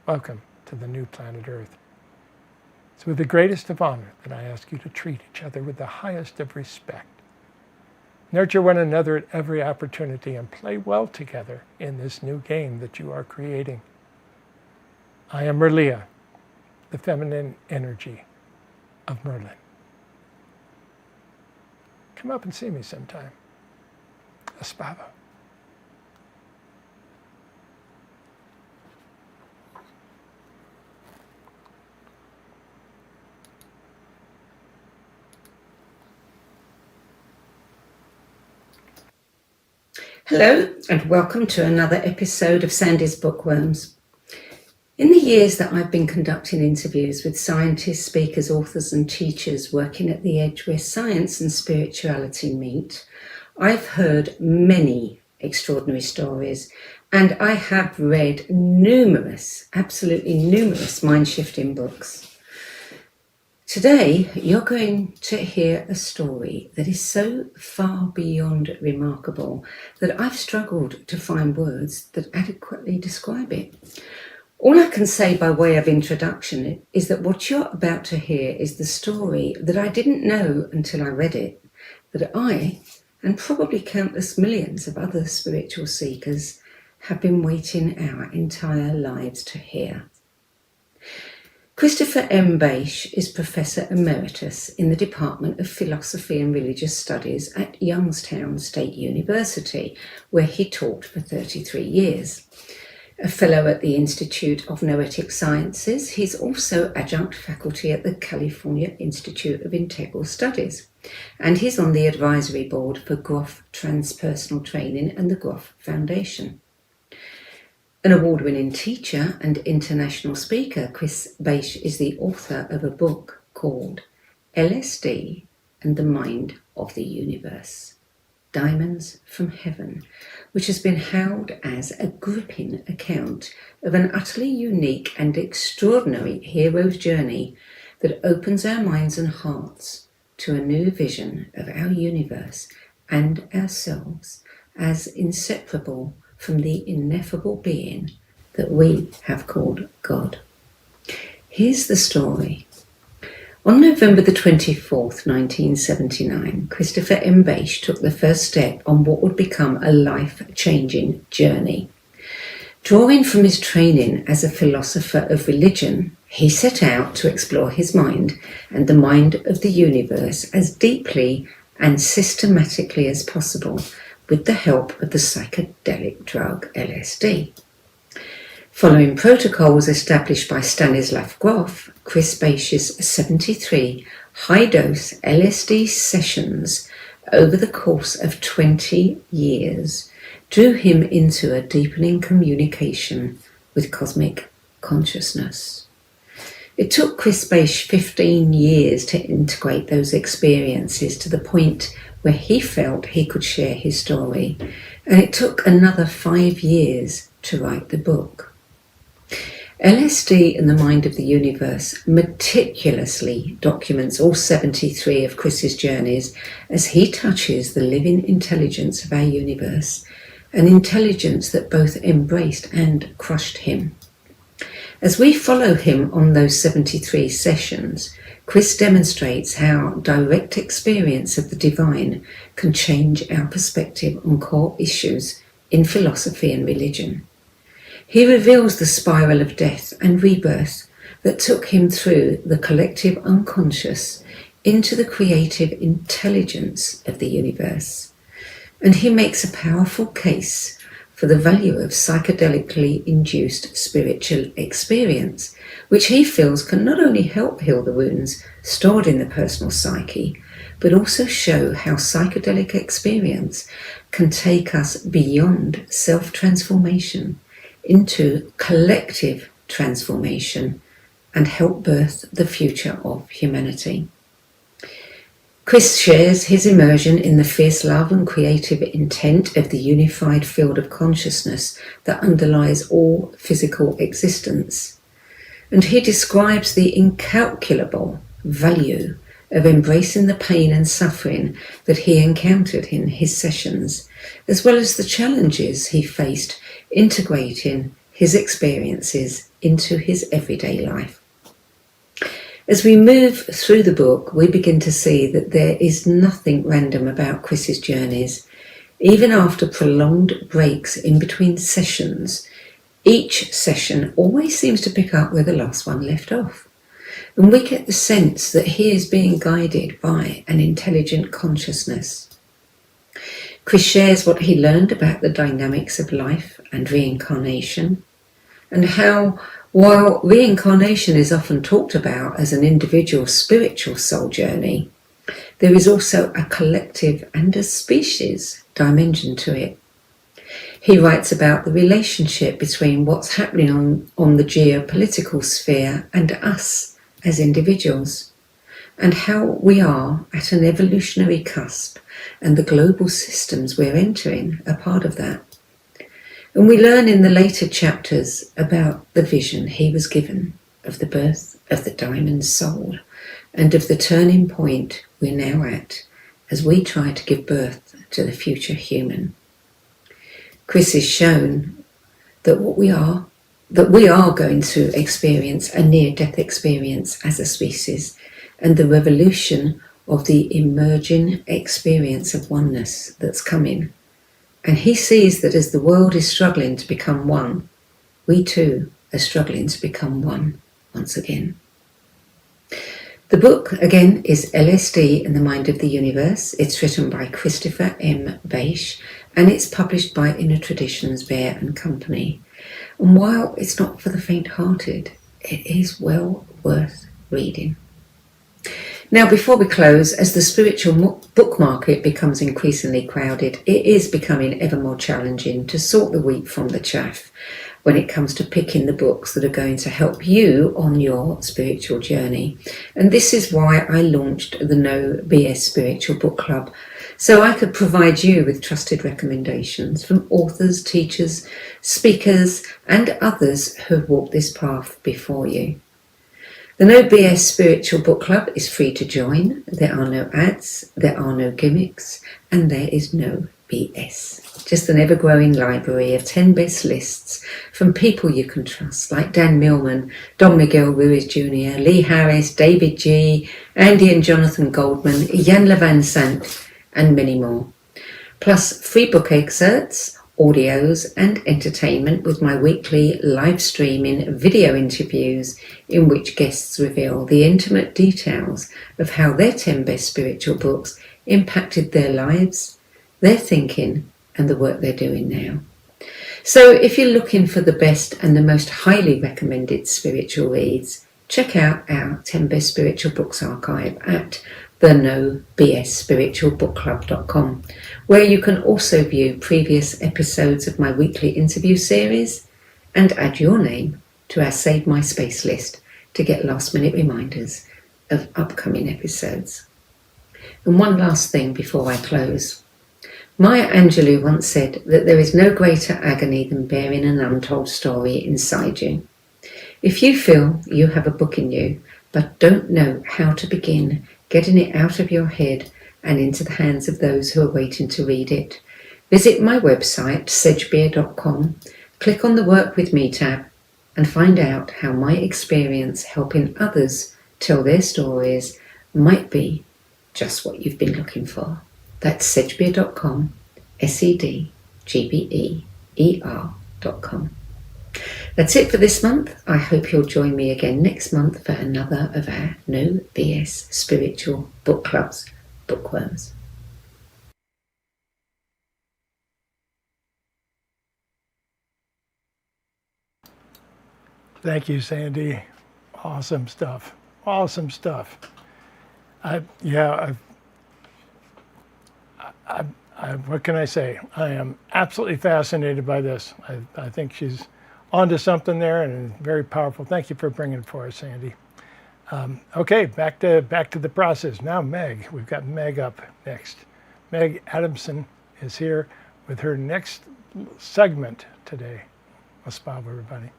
Welcome to the new planet Earth. It's with the greatest of honor that I ask you to treat each other with the highest of respect. Nurture one another at every opportunity and play well together in this new game that you are creating. I am Merlia, the feminine energy of Merlin. Come up and see me sometime. Espavo. Hello, and welcome to another episode of Sandy's Bookworms. In the years that I've been conducting interviews with scientists, speakers, authors, and teachers working at the edge where science and spirituality meet, I've heard many extraordinary stories, and I have read absolutely numerous mind-shifting books. Today, you're going to hear a story that is so far beyond remarkable that I've struggled to find words that adequately describe it. All I can say by way of introduction is that what you're about to hear is the story that I didn't know until I read it, that I, and probably countless millions of other spiritual seekers, have been waiting our entire lives to hear. Christopher M. Bache is Professor Emeritus in the Department of Philosophy and Religious Studies at Youngstown State University, where he taught for 33 years. A fellow at the Institute of Noetic Sciences, he's also adjunct faculty at the California Institute of Integral Studies, and he's on the advisory board for Groff Transpersonal Training and the Groff Foundation. An award-winning teacher and international speaker, Chris Beisch is the author of a book called LSD and the Mind of the Universe, Diamonds from Heaven, which has been hailed as a gripping account of an utterly unique and extraordinary hero's journey that opens our minds and hearts to a new vision of our universe and ourselves as inseparable from the ineffable being that we have called God. Here's the story. On November the 24th, 1979, Christopher M. Beisch took the first step on what would become a life-changing journey. Drawing from his training as a philosopher of religion, he set out to explore his mind and the mind of the universe as deeply and systematically as possible with the help of the psychedelic drug LSD. Following protocols established by Stanislav Grof, Chris Beisch's 73 high-dose LSD sessions over the course of 20 years drew him into a deepening communication with cosmic consciousness. It took Chris Beisch 15 years to integrate those experiences to the point where he felt he could share his story, and it took another 5 years to write the book. LSD and the Mind of the Universe meticulously documents all 73 of Chris's journeys as he touches the living intelligence of our universe, an intelligence that both embraced and crushed him. As we follow him on those 73 sessions, Chris demonstrates how direct experience of the divine can change our perspective on core issues in philosophy and religion. He reveals the spiral of death and rebirth that took him through the collective unconscious into the creative intelligence of the universe. And he makes a powerful case for the value of psychedelically induced spiritual experience, which he feels can not only help heal the wounds stored in the personal psyche, but also show how psychedelic experience can take us beyond self-transformation into collective transformation and help birth the future of humanity. Chris shares his immersion in the fierce love and creative intent of the unified field of consciousness that underlies all physical existence. And he describes the incalculable value of embracing the pain and suffering that he encountered in his sessions, as well as the challenges he faced integrating his experiences into his everyday life. As we move through the book, we begin to see that there is nothing random about Chris's journeys. Even after prolonged breaks in between sessions, each session always seems to pick up where the last one left off. And we get the sense that he is being guided by an intelligent consciousness. Chris shares what he learned about the dynamics of life and reincarnation, and how, while reincarnation is often talked about as an individual spiritual soul journey, there is also a collective and a species dimension to it. He writes about the relationship between what's happening on the geopolitical sphere and us as individuals, and how we are at an evolutionary cusp, and the global systems we're entering are part of that. And we learn in the later chapters about the vision he was given of the birth of the diamond soul and of the turning point we're now at as we try to give birth to the future human. Chris has shown that we are going to experience a near-death experience as a species, and the revolution of the emerging experience of oneness that's coming. And he sees that as the world is struggling to become one, we too are struggling to become one once again. The book, again, is LSD and the Mind of the Universe. It's written by Christopher M. Beisch, and it's published by Inner Traditions, Bear and Company. And while it's not for the faint-hearted, it is well worth reading. Now, before we close, as the spiritual book market becomes increasingly crowded, it is becoming ever more challenging to sort the wheat from the chaff. when it comes to picking the books that are going to help you on your spiritual journey. And this is why I launched the No BS Spiritual Book Club, so I could provide you with trusted recommendations from authors, teachers, speakers, and others who have walked this path before you. The No BS Spiritual Book Club is free to join. There are no ads, there are no gimmicks, and there is no BS. Just an ever-growing library of 10 best lists from people you can trust, like Dan Millman, Don Miguel Ruiz Jr., Lee Harris, David G., Andy and Jonathan Goldman, Jan Levan Sant, and many more. Plus free book excerpts, audios and entertainment with my weekly live streaming video interviews in which guests reveal the intimate details of how their 10 best spiritual books impacted their lives, their thinking and the work they're doing now. So if you're looking for the best and the most highly recommended spiritual reads, check out our 10 best spiritual books archive at the NoBSSpiritualBookClub.com, where you can also view previous episodes of my weekly interview series and add your name to our Save My Space list to get last-minute reminders of upcoming episodes. And one last thing before I close. Maya Angelou once said that there is no greater agony than bearing an untold story inside you. If you feel you have a book in you, but don't know how to begin getting it out of your head and into the hands of those who are waiting to read it, visit my website, sedgebeer.com, click on the Work With Me tab, and find out how my experience helping others tell their stories might be just what you've been looking for. That's sedgebeer.com, sedgebeer.com. That's it for this month. I hope you'll join me again next month for another of our No BS Spiritual Book Club's bookworms. Thank you, Sandy. Awesome stuff. Awesome stuff. What can I say? I am absolutely fascinated by this. I think she's onto something there and very powerful. Thank you for bringing it for us, Sandy. Okay, back to the process. Now Meg, we've got Meg up next. Meg Adamson is here with her next segment today. Aspav, everybody.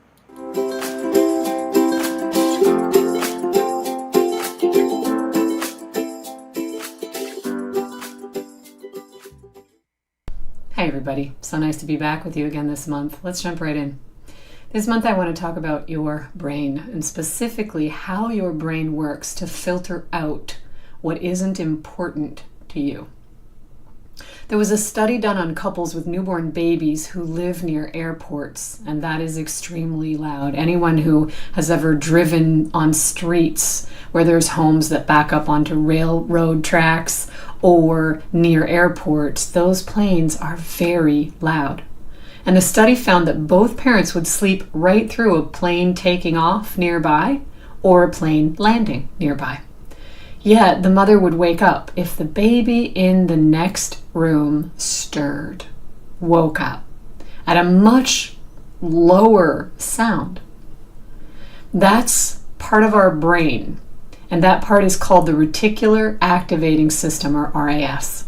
Hey everybody, so nice to be back with you again this month. Let's jump right in. This month I want to talk about your brain, and specifically how your brain works to filter out what isn't important to you. There was a study done on couples with newborn babies who live near airports, and that is extremely loud. Anyone who has ever driven on streets where there's homes that back up onto railroad tracks or near airports, those planes are very loud. And the study found that both parents would sleep right through a plane taking off nearby or a plane landing nearby. Yet the mother would wake up if the baby in the next room stirred, woke up at a much lower sound. That's part of our brain, and that part is called the reticular activating system, or RAS.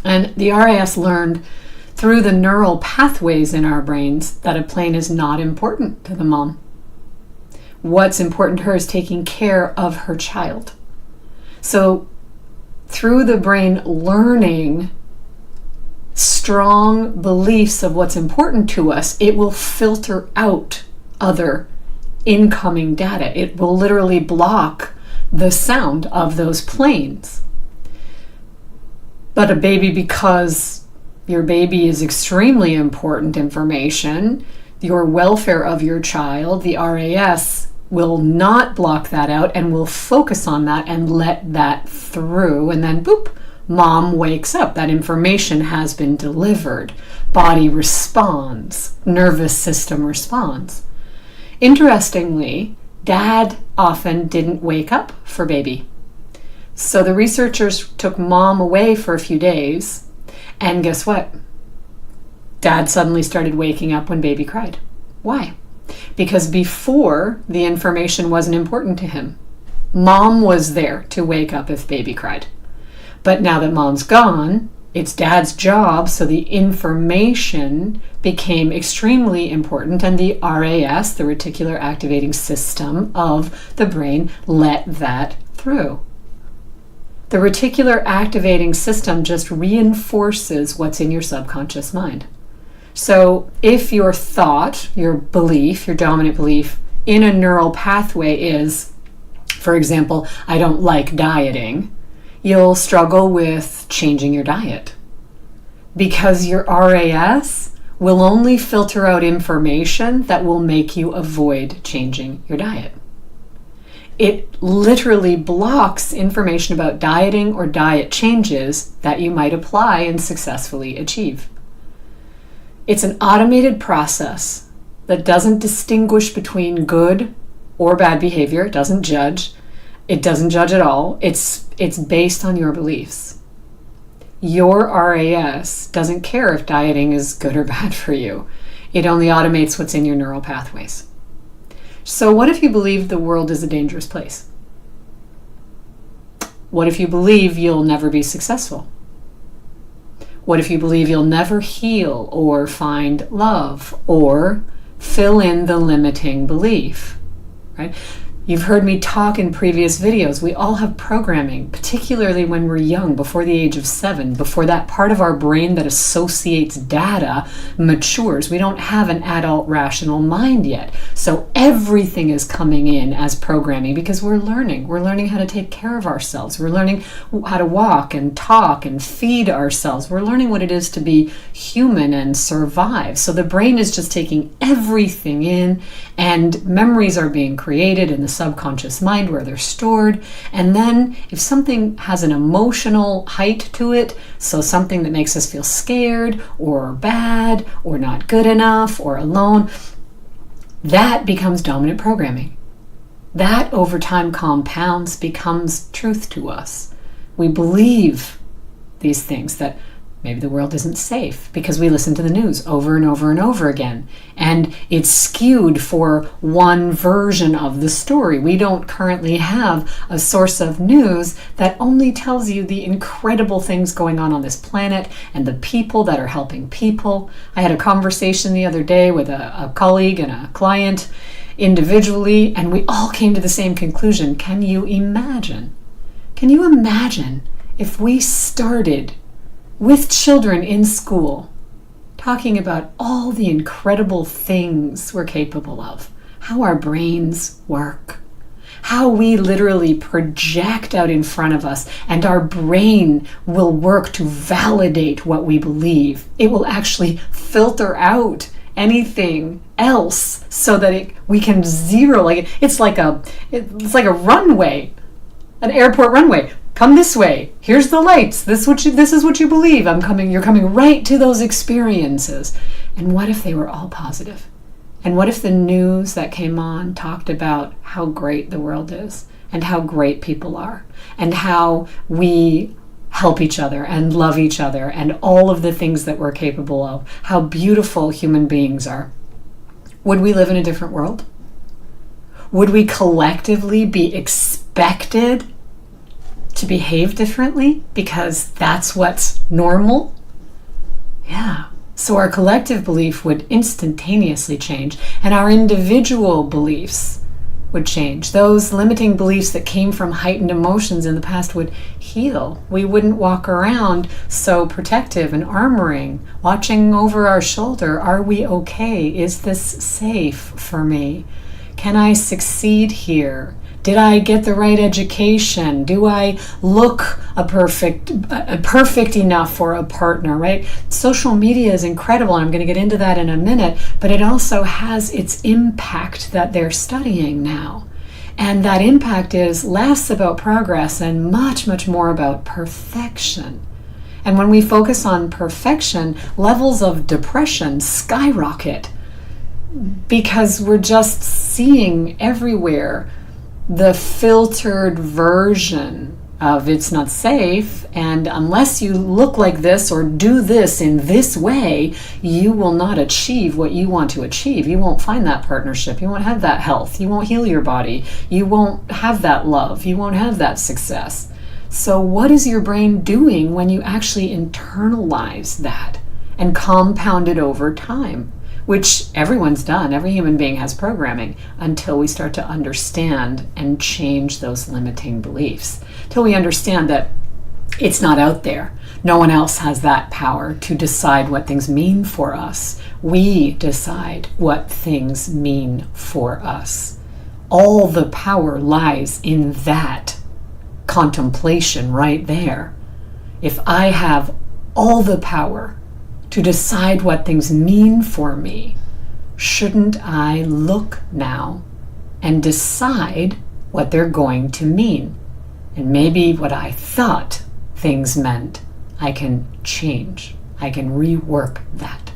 And the RAS learned through the neural pathways in our brains that a plane is not important to the mom. What's important to her is taking care of her child. So through the brain learning strong beliefs of what's important to us, it will filter out other incoming data. It will literally block the sound of those planes. But a baby, because your baby is extremely important information, your welfare of your child, the RAS will not block that out and will focus on that and let that through. And then boop, mom wakes up. That information has been delivered. Body responds. Nervous system responds. Interestingly, dad often didn't wake up for baby. So the researchers took mom away for a few days, and guess what? Dad suddenly started waking up when baby cried. Why? Because before, the information wasn't important to him. Mom was there to wake up if baby cried. But now that mom's gone, it's dad's job, so the information became extremely important, and the RAS, the reticular activating system of the brain, let that through. The reticular activating system just reinforces what's in your subconscious mind. So if your thought, your belief, your dominant belief in a neural pathway is, for example, I don't like dieting, you'll struggle with changing your diet because your RAS will only filter out information that will make you avoid changing your diet. It literally blocks information about dieting or diet changes that you might apply and successfully achieve. It's an automated process that doesn't distinguish between good or bad behavior. It doesn't judge. It doesn't judge at all. It's based on your beliefs. Your RAS doesn't care if dieting is good or bad for you. It only automates what's in your neural pathways. So what if you believe the world is a dangerous place? What if you believe you'll never be successful? What if you believe you'll never heal or find love, or fill in the limiting belief, right? You've heard me talk in previous videos. We all have programming, particularly when we're young, before the age of 7, before that part of our brain that associates data matures. We don't have an adult rational mind yet. So everything is coming in as programming because we're learning. We're learning how to take care of ourselves. We're learning how to walk and talk and feed ourselves. We're learning what it is to be human and survive. So the brain is just taking everything in, and memories are being created in the subconscious mind where they're stored. And then if something has an emotional height to it, so something that makes us feel scared or bad or not good enough or alone, that becomes dominant programming. That over time compounds, becomes truth to us. We believe these things, that maybe the world isn't safe because we listen to the news over and over and over again. And it's skewed for one version of the story. We don't currently have a source of news that only tells you the incredible things going on this planet and the people that are helping people. I had a conversation the other day with a colleague and a client individually, and we all came to the same conclusion. Can you imagine? Can you imagine if we started with children in school, talking about all the incredible things we're capable of, how our brains work, how we literally project out in front of us, and our brain will work to validate what we believe. It will actually filter out anything else so that we can zero. It's like a runway, an airport runway. Come this way. Here's the lights. This is what you believe. You're coming right to those experiences. And what if they were all positive? And what if the news that came on talked about how great the world is and how great people are and how we help each other and love each other and all of the things that we're capable of, how beautiful human beings are? Would we live in a different world? Would we collectively be expected to behave differently because that's what's normal? Yeah. So our collective belief would instantaneously change, and our individual beliefs would change. Those limiting beliefs that came from heightened emotions in the past would heal. We wouldn't walk around so protective and armoring, watching over our shoulder. Are we okay? Is this safe for me? Can I succeed here? Did I get the right education? Do I look perfect enough for a partner, right? Social media is incredible, and I'm going to get into that in a minute, but it also has its impact that they're studying now. And that impact is less about progress and much, much more about perfection. And when we focus on perfection, levels of depression skyrocket because we're just seeing everywhere the filtered version of it's not safe, and unless you look like this or do this in this way, you will not achieve what you want to achieve. You won't find that partnership. You won't have that health. You won't heal your body. You won't have that love. You won't have that success. So what is your brain doing when you actually internalize that and compound it over time? Which everyone's done. Every human being has programming until we start to understand and change those limiting beliefs. Till we understand that it's not out there. No one else has that power to decide what things mean for us. We decide what things mean for us. All the power lies in that contemplation right there. If I have all the power to decide what things mean for me, shouldn't I look now and decide what they're going to mean? And maybe what I thought things meant, I can change. I can rework that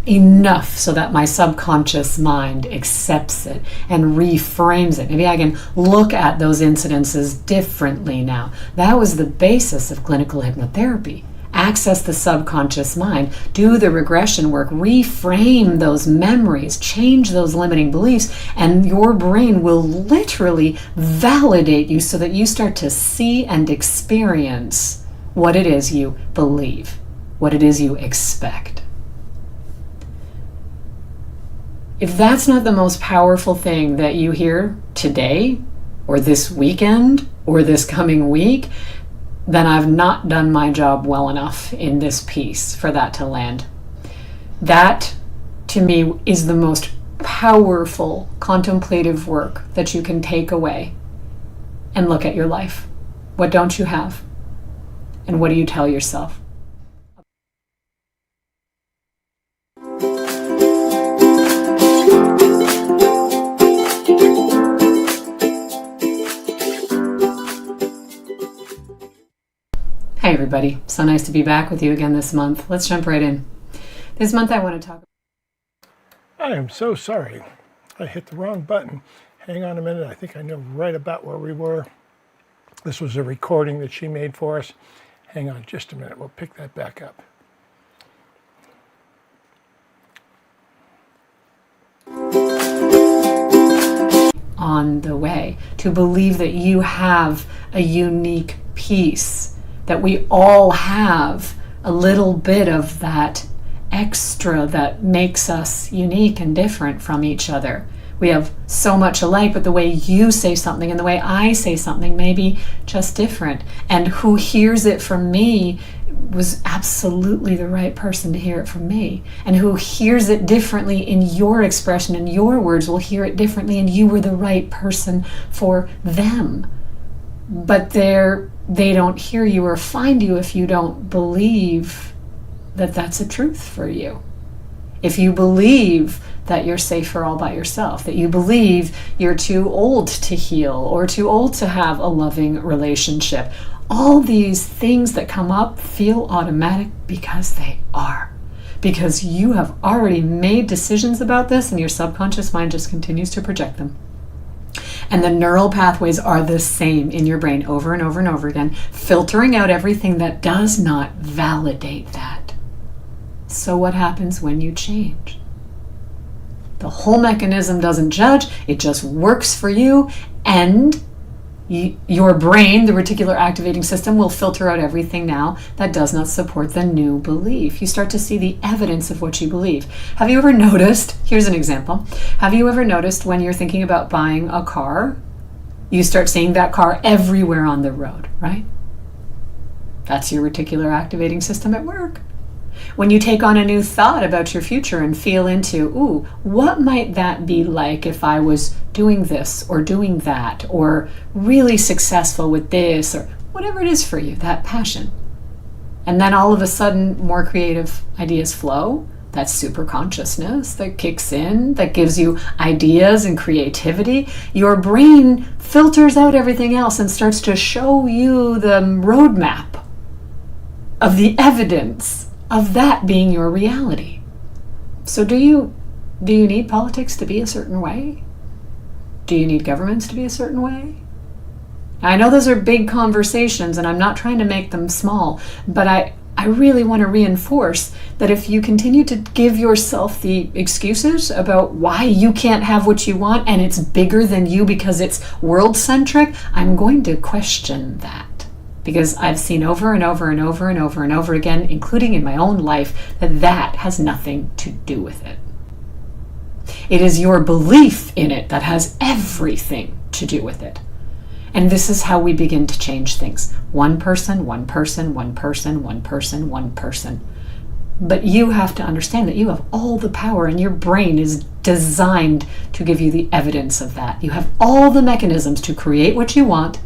enough so that my subconscious mind accepts it and reframes it. Maybe I can look at those incidences differently now. That was the basis of clinical hypnotherapy. Access the subconscious mind, do the regression work, reframe those memories, change those limiting beliefs, and your brain will literally validate you so that you start to see and experience what it is you believe, what it is you expect. If that's not the most powerful thing that you hear today, or this weekend, or this coming week, then I've not done my job well enough in this piece for that to land. That, to me, is the most powerful contemplative work that you can take away and look at your life. What don't you have? And what do you tell yourself? Hey everybody, so nice to be back with you again this month. Let's jump right in. This month I want to talk I am so sorry. I hit the wrong button. Hang on a minute. I think I know right about where we were. This was a recording that she made for us. Hang on just a minute. We'll pick that back up. on the way, to believe that you have a unique piece, that we all have a little bit of that extra that makes us unique and different from each other. We have so much alike, but the way you say something and the way I say something may be just different. And who hears it from me was absolutely the right person to hear it from me. And who hears it differently in your expression and your words will hear it differently, and you were the right person for them. But they don't hear you or find you if you don't believe that that's a truth for you. If you believe that you're safer all by yourself, that you believe you're too old to heal or too old to have a loving relationship, all these things that come up feel automatic because they are. Because you have already made decisions about this and your subconscious mind just continues to project them. And the neural pathways are the same in your brain over and over and over again, filtering out everything that does not validate that. So what happens when you change? The whole mechanism doesn't judge, it just works for you, and your brain, the reticular activating system, will filter out everything now that does not support the new belief. You start to see the evidence of what you believe. Have you ever noticed, here's an example, have you ever noticed when you're thinking about buying a car, you start seeing that car everywhere on the road, right? That's your reticular activating system at work. When you take on a new thought about your future and feel into, ooh, what might that be like if I was doing this or doing that, or really successful with this, or whatever it is for you, that passion. And then all of a sudden, more creative ideas flow. That's super consciousness that kicks in, that gives you ideas and creativity. Your brain filters out everything else and starts to show you the roadmap of the evidence of that being your reality. So do you need politics to be a certain way? Do you need governments to be a certain way? I know those are big conversations, and I'm not trying to make them small, but I really want to reinforce that if you continue to give yourself the excuses about why you can't have what you want and it's bigger than you because it's world-centric, I'm going to question that. Because I've seen over and over and over and over and over again, including in my own life, that has nothing to do with it. It is your belief in it that has everything to do with it. And this is how we begin to change things. One person, one person, one person, one person, one person. But you have to understand that you have all the power, and your brain is designed to give you the evidence of that. You have all the mechanisms to create what you want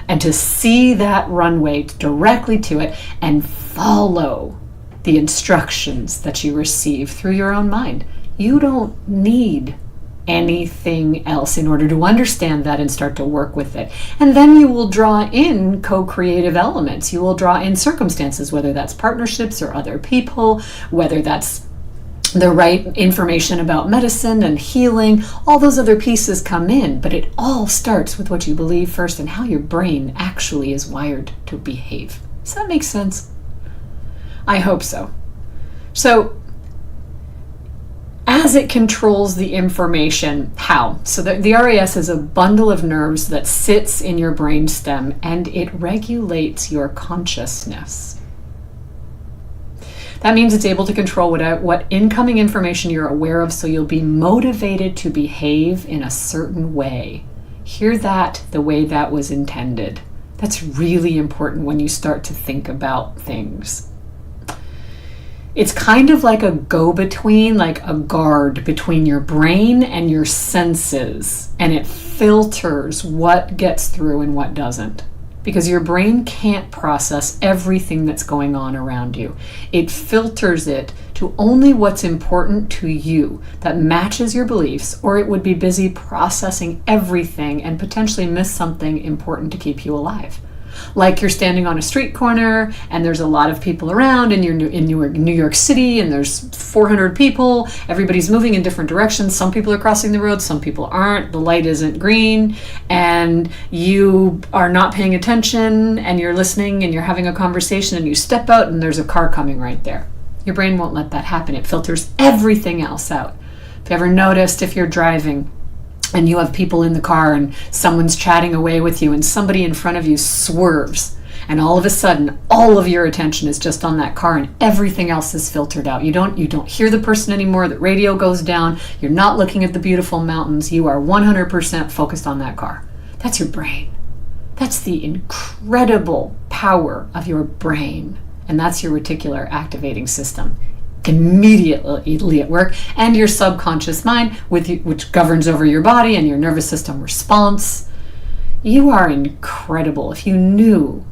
and to see that runway directly to it and follow the instructions that you receive through your own mind. You don't need anything else in order to understand that and start to work with it. And then you will draw in co-creative elements. You will draw in circumstances, whether that's partnerships or other people, whether that's the right information about medicine and healing. All those other pieces come in, but it all starts with what you believe first and how your brain actually is wired to behave. Does that make sense? I hope so. So, as it controls the information, how? So the RAS is a bundle of nerves that sits in your brainstem, and it regulates your consciousness. That means it's able to control what incoming information you're aware of, so you'll be motivated to behave in a certain way. Hear that the way that was intended. That's really important when you start to think about things. It's kind of like a go-between, like a guard between your brain and your senses, and it filters what gets through and what doesn't. Because your brain can't process everything that's going on around you. It filters it to only what's important to you, that matches your beliefs, or it would be busy processing everything and potentially miss something important to keep you alive. Like you're standing on a street corner and there's a lot of people around, and you're in New York City and there's 400 people. Everybody's moving in different directions. Some people are crossing the road, some people aren't. The light isn't green, and you are not paying attention, and you're listening and you're having a conversation, and you step out and there's a car coming right there. Your brain won't let that happen. It filters everything else out. If you ever noticed, if you're driving and you have people in the car and someone's chatting away with you and somebody in front of you swerves, and all of a sudden all of your attention is just on that car and everything else is filtered out. You don't hear the person anymore. The radio goes down. You're not looking at the beautiful mountains. You are 100% focused on that car. That's your brain. That's the incredible power of your brain. And that's your reticular activating system. Immediately at work, and your subconscious mind, which governs over your body and your nervous system response. You are incredible. If you knew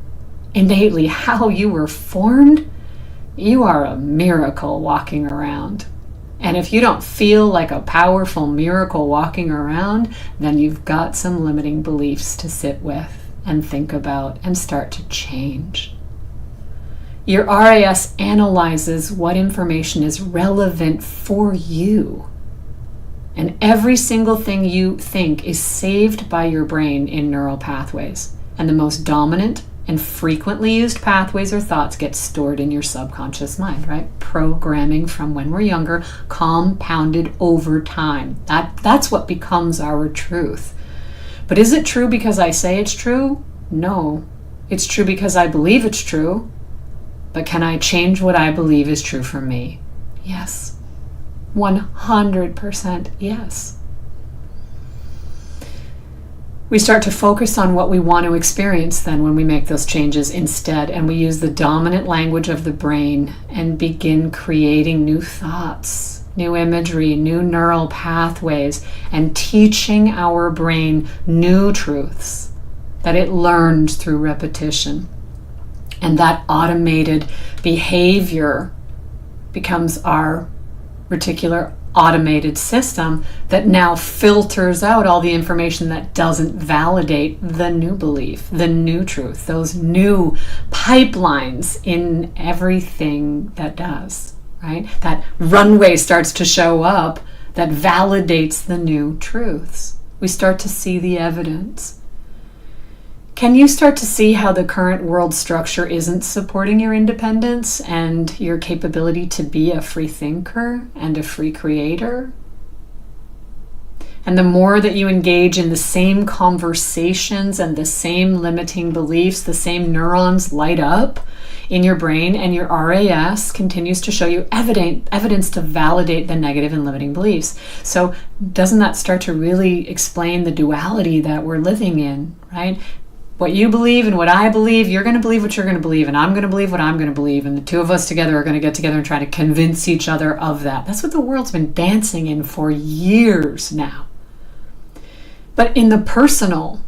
innately how you were formed, you are a miracle walking around. And if you don't feel like a powerful miracle walking around, then you've got some limiting beliefs to sit with and think about and start to change. Your RAS analyzes what information is relevant for you. And every single thing you think is saved by your brain in neural pathways. And the most dominant and frequently used pathways or thoughts get stored in your subconscious mind, right? Programming from when we're younger, compounded over time. That's what becomes our truth. But is it true because I say it's true? No. It's true because I believe it's true. But can I change what I believe is true for me? Yes. 100% yes. We start to focus on what we want to experience then when we make those changes instead, and we use the dominant language of the brain and begin creating new thoughts, new imagery, new neural pathways, and teaching our brain new truths that it learned through repetition. And that automated behavior becomes our reticular automated system that now filters out all the information that doesn't validate the new belief, the new truth, those new pipelines in everything that does, right? That runway starts to show up that validates the new truths. We start to see the evidence. Can you start to see how the current world structure isn't supporting your independence and your capability to be a free thinker and a free creator? And the more that you engage in the same conversations and the same limiting beliefs, the same neurons light up in your brain, and your RAS continues to show you evidence to validate the negative and limiting beliefs. So doesn't that start to really explain the duality that we're living in, right? What you believe and what I believe, you're going to believe what you're going to believe, and I'm going to believe what I'm going to believe, and the two of us together are going to get together and try to convince each other of that. That's what the world's been dancing in for years now. But in the personal,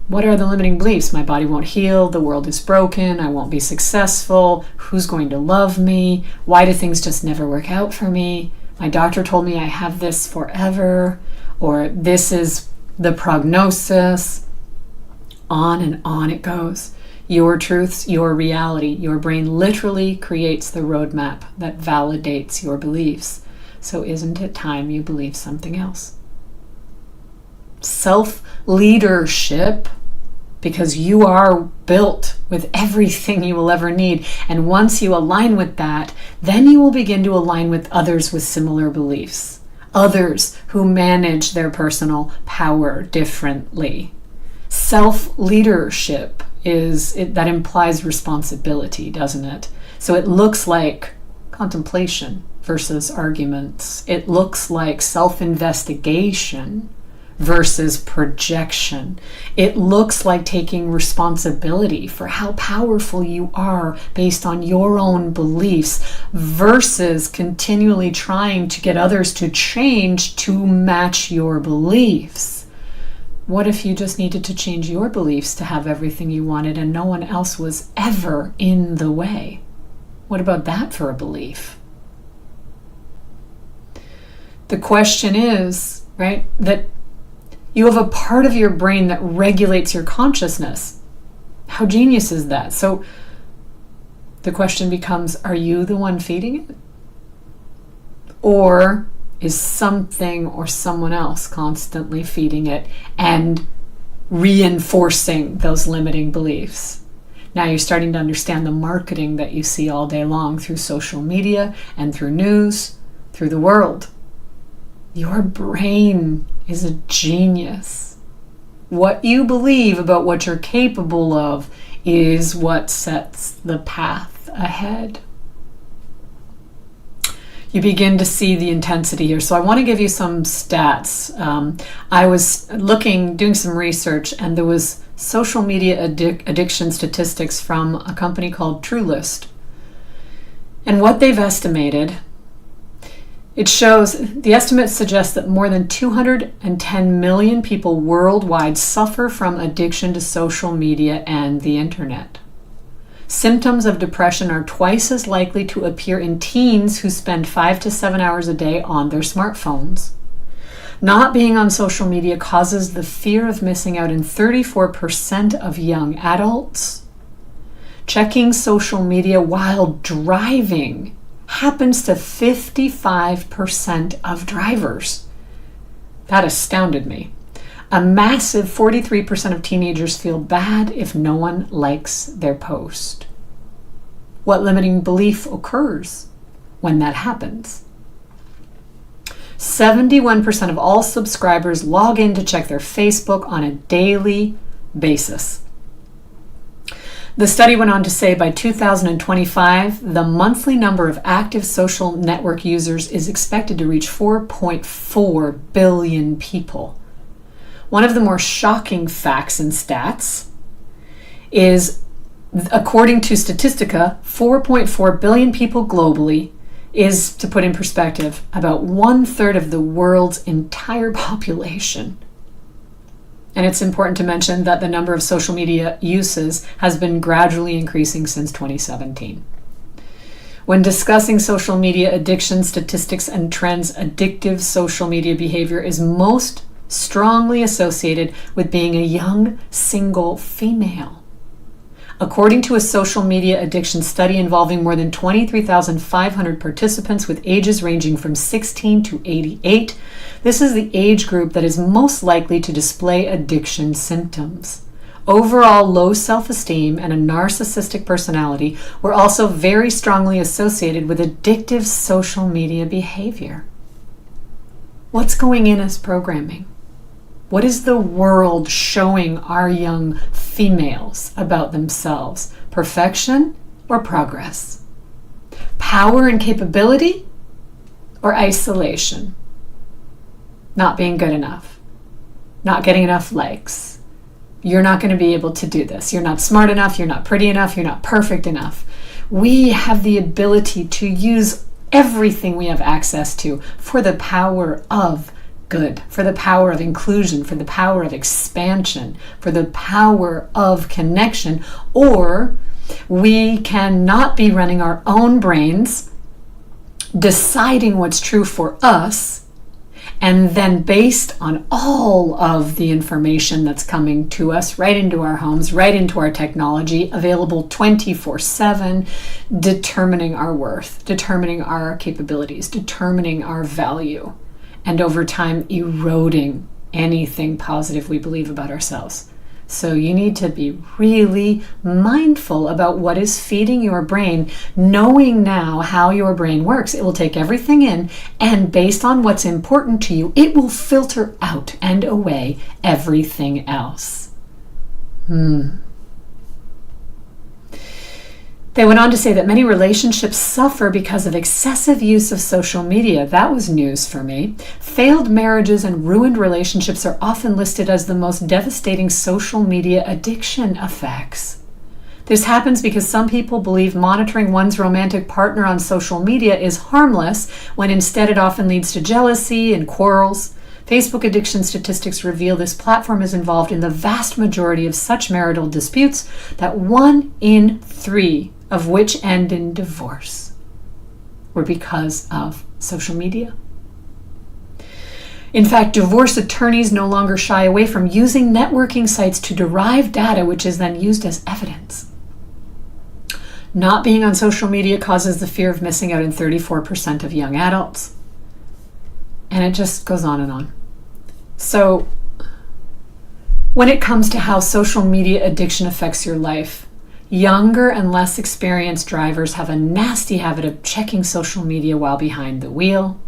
what are the limiting beliefs? My body won't heal, the world is broken, I won't be successful, who's going to love me, why do things just never work out for me, my doctor told me I have this forever, or this is the prognosis, on and on it goes. Your truths, your reality, your brain literally creates the roadmap that validates your beliefs. So isn't it time you believe something else? Self-leadership, because you are built with everything you will ever need. And once you align with that, then you will begin to align with others with similar beliefs. Others who manage their personal power differently. Self-leadership that implies responsibility, doesn't it? So it looks like contemplation versus arguments. It looks like self-investigation versus projection. It looks like taking responsibility for how powerful you are based on your own beliefs versus continually trying to get others to change to match your beliefs. What if you just needed to change your beliefs to have everything you wanted and no one else was ever in the way? What about that for a belief? The question is, right, that you have a part of your brain that regulates your consciousness. How genius is that? So the question becomes, are you the one feeding it? Or is something or someone else constantly feeding it and reinforcing those limiting beliefs? Now you're starting to understand the marketing that you see all day long through social media and through news, through the world. Your brain is a genius. What you believe about what you're capable of is what sets the path ahead. You begin to see the intensity here. So I want to give you some stats. I was doing some research, and there was social media addiction statistics from a company called TrueList. And what they've estimated, it shows, the estimates suggest that more than 210 million people worldwide suffer from addiction to social media and the internet. Symptoms of depression are twice as likely to appear in teens who spend 5 to 7 hours a day on their smartphones. Not being on social media causes the fear of missing out in 34% of young adults. Checking social media while driving happens to 55% of drivers. That astounded me. A massive 43% of teenagers feel bad if no one likes their post. What limiting belief occurs when that happens? 71% of all subscribers log in to check their Facebook on a daily basis. The study went on to say by 2025, the monthly number of active social network users is expected to reach 4.4 billion people. One of the more shocking facts and stats is, according to Statistica, 4.4 billion people globally is, to put in perspective, about 1/3 of the world's entire population. And it's important to mention that the number of social media uses has been gradually increasing since 2017. When discussing social media addiction statistics and trends, addictive social media behavior is most strongly associated with being a young single female. According to a social media addiction study involving more than 23,500 participants with ages ranging from 16 to 88, this is the age group that is most likely to display addiction symptoms. Overall low self-esteem and a narcissistic personality were also very strongly associated with addictive social media behavior. What's going in as programming? What is the world showing our young females about themselves? Perfection or progress? Power and capability or isolation? Not being good enough? Not getting enough likes? You're not going to be able to do this. You're not smart enough. You're not pretty enough. You're not perfect enough. We have the ability to use everything we have access to for the power of good, for the power of inclusion, for the power of expansion, for the power of connection. Or we cannot be running our own brains, deciding what's true for us, and then based on all of the information that's coming to us right into our homes, right into our technology, available 24/7, determining our worth, determining our capabilities, determining our value, and over time eroding anything positive we believe about ourselves. So you need to be really mindful about what is feeding your brain, knowing now how your brain works. It will take everything in, and based on what's important to you, it will filter out and away everything else. They went on to say that many relationships suffer because of excessive use of social media. That was news for me. Failed marriages and ruined relationships are often listed as the most devastating social media addiction effects. This happens because some people believe monitoring one's romantic partner on social media is harmless, when instead it often leads to jealousy and quarrels. Facebook addiction statistics reveal this platform is involved in the vast majority of such marital disputes, that 1 in 3 of which end in divorce were because of social media. In fact, divorce attorneys no longer shy away from using networking sites to derive data, which is then used as evidence. Not being on social media causes the fear of missing out in 34% of young adults. And it just goes on and on. So, when it comes to how social media addiction affects your life, younger and less experienced drivers have a nasty habit of checking social media while behind the wheel.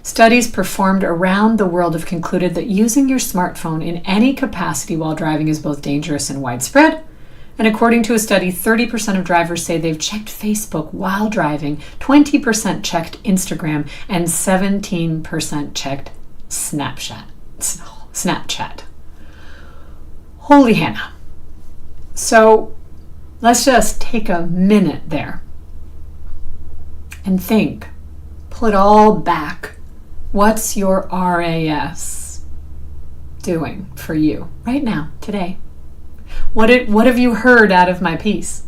Studies performed around the world have concluded that using your smartphone in any capacity while driving is both dangerous and widespread. And according to a study, 30% of drivers say they've checked Facebook while driving, 20% checked Instagram, and 17% checked Snapchat. Holy Hannah. So let's just take a minute there and think. Pull it all back. What's your RAS doing for you right now, today? What have you heard out of my piece?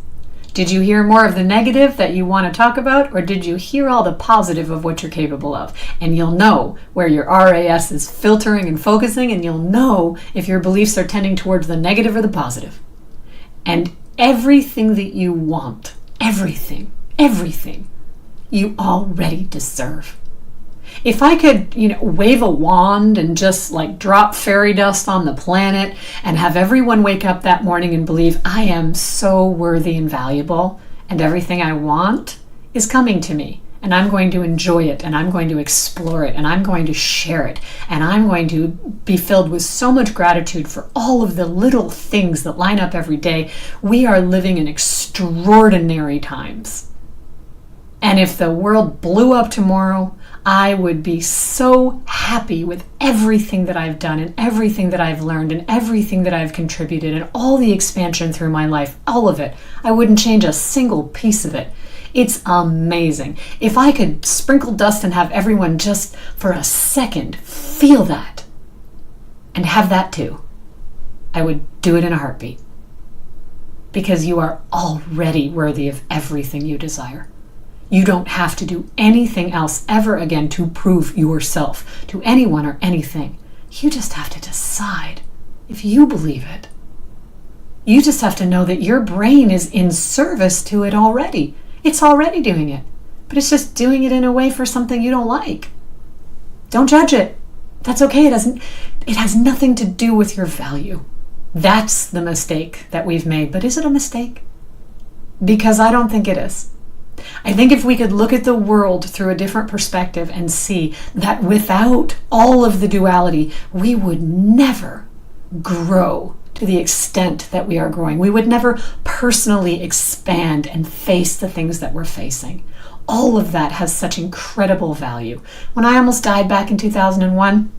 Did you hear more of the negative that you want to talk about, or did you hear all the positive of what you're capable of? And you'll know where your RAS is filtering and focusing, and you'll know if your beliefs are tending towards the negative or the positive. And everything that you want, everything, you already deserve. If I could, wave a wand and just drop fairy dust on the planet and have everyone wake up that morning and believe I am so worthy and valuable and everything I want is coming to me, and I'm going to enjoy it, and I'm going to explore it, and I'm going to share it, and I'm going to be filled with so much gratitude for all of the little things that line up every day, we are living in extraordinary times. And if the world blew up tomorrow, I would be so happy with everything that I've done and everything that I've learned and everything that I've contributed and all the expansion through my life, all of it. I wouldn't change a single piece of it. It's amazing. If I could sprinkle dust and have everyone just for a second feel that and have that too, I would do it in a heartbeat. Because you are already worthy of everything you desire. You don't have to do anything else ever again to prove yourself to anyone or anything. You just have to decide if you believe it. You just have to know that your brain is in service to it already. It's already doing it, but it's just doing it in a way for something you don't like. Don't judge it. That's okay. It has nothing to do with your value. That's the mistake that we've made. But is it a mistake? Because I don't think it is. I think if we could look at the world through a different perspective and see that without all of the duality, we would never grow to the extent that we are growing. We would never personally expand and face the things that we're facing. All of that has such incredible value. When I almost died back in 2001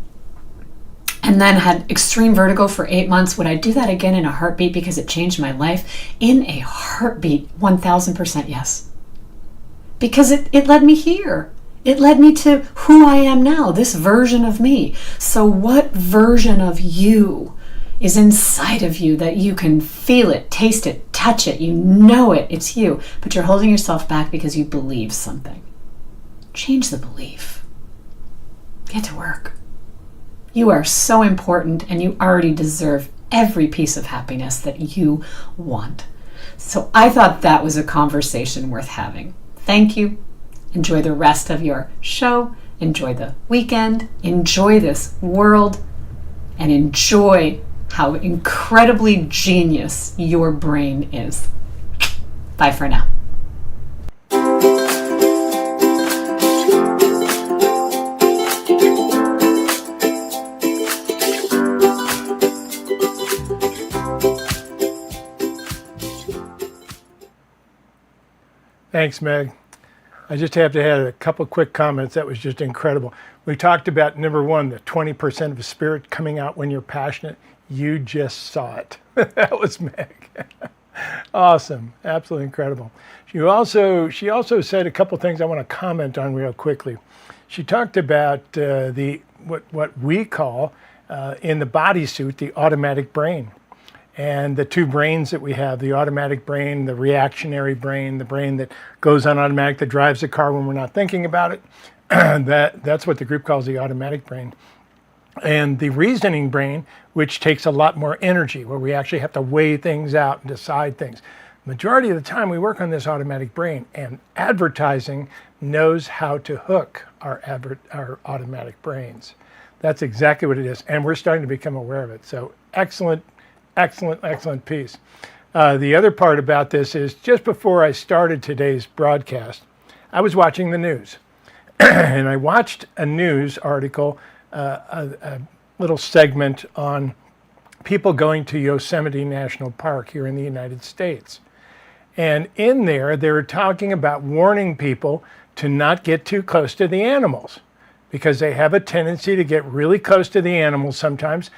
and then had extreme vertigo for 8 months, would I do that again in a heartbeat because it changed my life? In a heartbeat, 1000% yes. Because it led me here. It led me to who I am now, this version of me. So what version of you is inside of you that you can feel it, taste it, touch it, you know it, it's you, but you're holding yourself back because you believe something? Change the belief. Get to work. You are so important and you already deserve every piece of happiness that you want. So I thought that was a conversation worth having. Thank you. Enjoy the rest of your show. Enjoy the weekend. Enjoy this world. And enjoy how incredibly genius your brain is. Bye for now. Thanks, Meg. I just have to add a couple quick comments. That was just incredible. We talked about, number one, the 20% of spirit coming out when you're passionate. You just saw it. That was Meg. Awesome. Absolutely incredible. She also said a couple things I want to comment on real quickly. She talked about what we call in the bodysuit the automatic brain. And the two brains that we have, the automatic brain, the reactionary brain, the brain that goes on automatic, that drives the car when we're not thinking about it, that's what the group calls the automatic brain. And the reasoning brain, which takes a lot more energy, where we actually have to weigh things out and decide things. Majority of the time we work on this automatic brain, and advertising knows how to hook our automatic brains. That's exactly what it is, and we're starting to become aware of it. So excellent piece. The other part about this is just before I started today's broadcast, I was watching the news. And I watched a news article, a little segment on people going to Yosemite National Park here in the United States. And in there, they were talking about warning people to not get too close to the animals, because they have a tendency to get really close to the animals sometimes.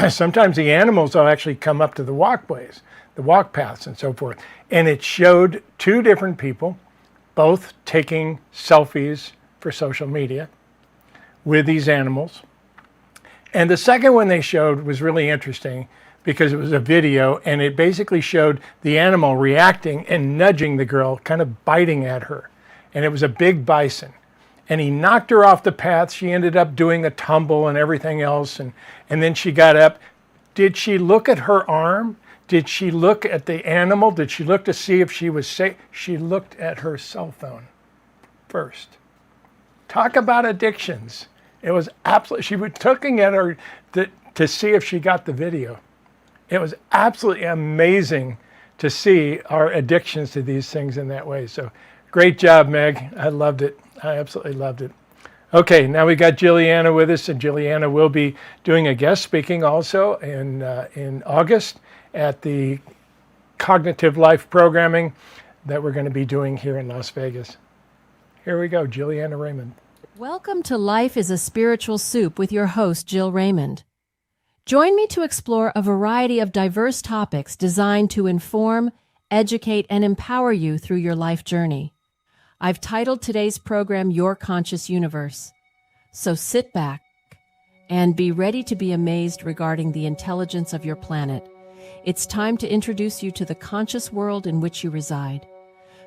Sometimes the animals will actually come up to the walkways, the walk paths and so forth. And it showed two different people, both taking selfies for social media with these animals. And the second one they showed was really interesting because it was a video, and it basically showed the animal reacting and nudging the girl, kind of biting at her. And it was a big bison. And he knocked her off the path. She ended up doing a tumble and everything else. And then she got up. Did she look at her arm? Did she look at the animal? Did she look to see if she was safe? She looked at her cell phone first. Talk about addictions. It was absolutely, she was looking at her to see if she got the video. It was absolutely amazing to see our addictions to these things in that way. So great job, Meg. I loved it. I absolutely loved it. Okay, now we got Jilliana with us, and Jilliana will be doing a guest speaking also in August at the Cognitive Life Programming that we're going to be doing here in Las Vegas. Here we go, Jilliana Raymond. Welcome to Life is a Spiritual Soup with your host, Jill Raymond. Join me to explore a variety of diverse topics designed to inform, educate, and empower you through your life journey. I've titled today's program Your Conscious Universe. So sit back and be ready to be amazed regarding the intelligence of your planet. It's time to introduce you to the conscious world in which you reside.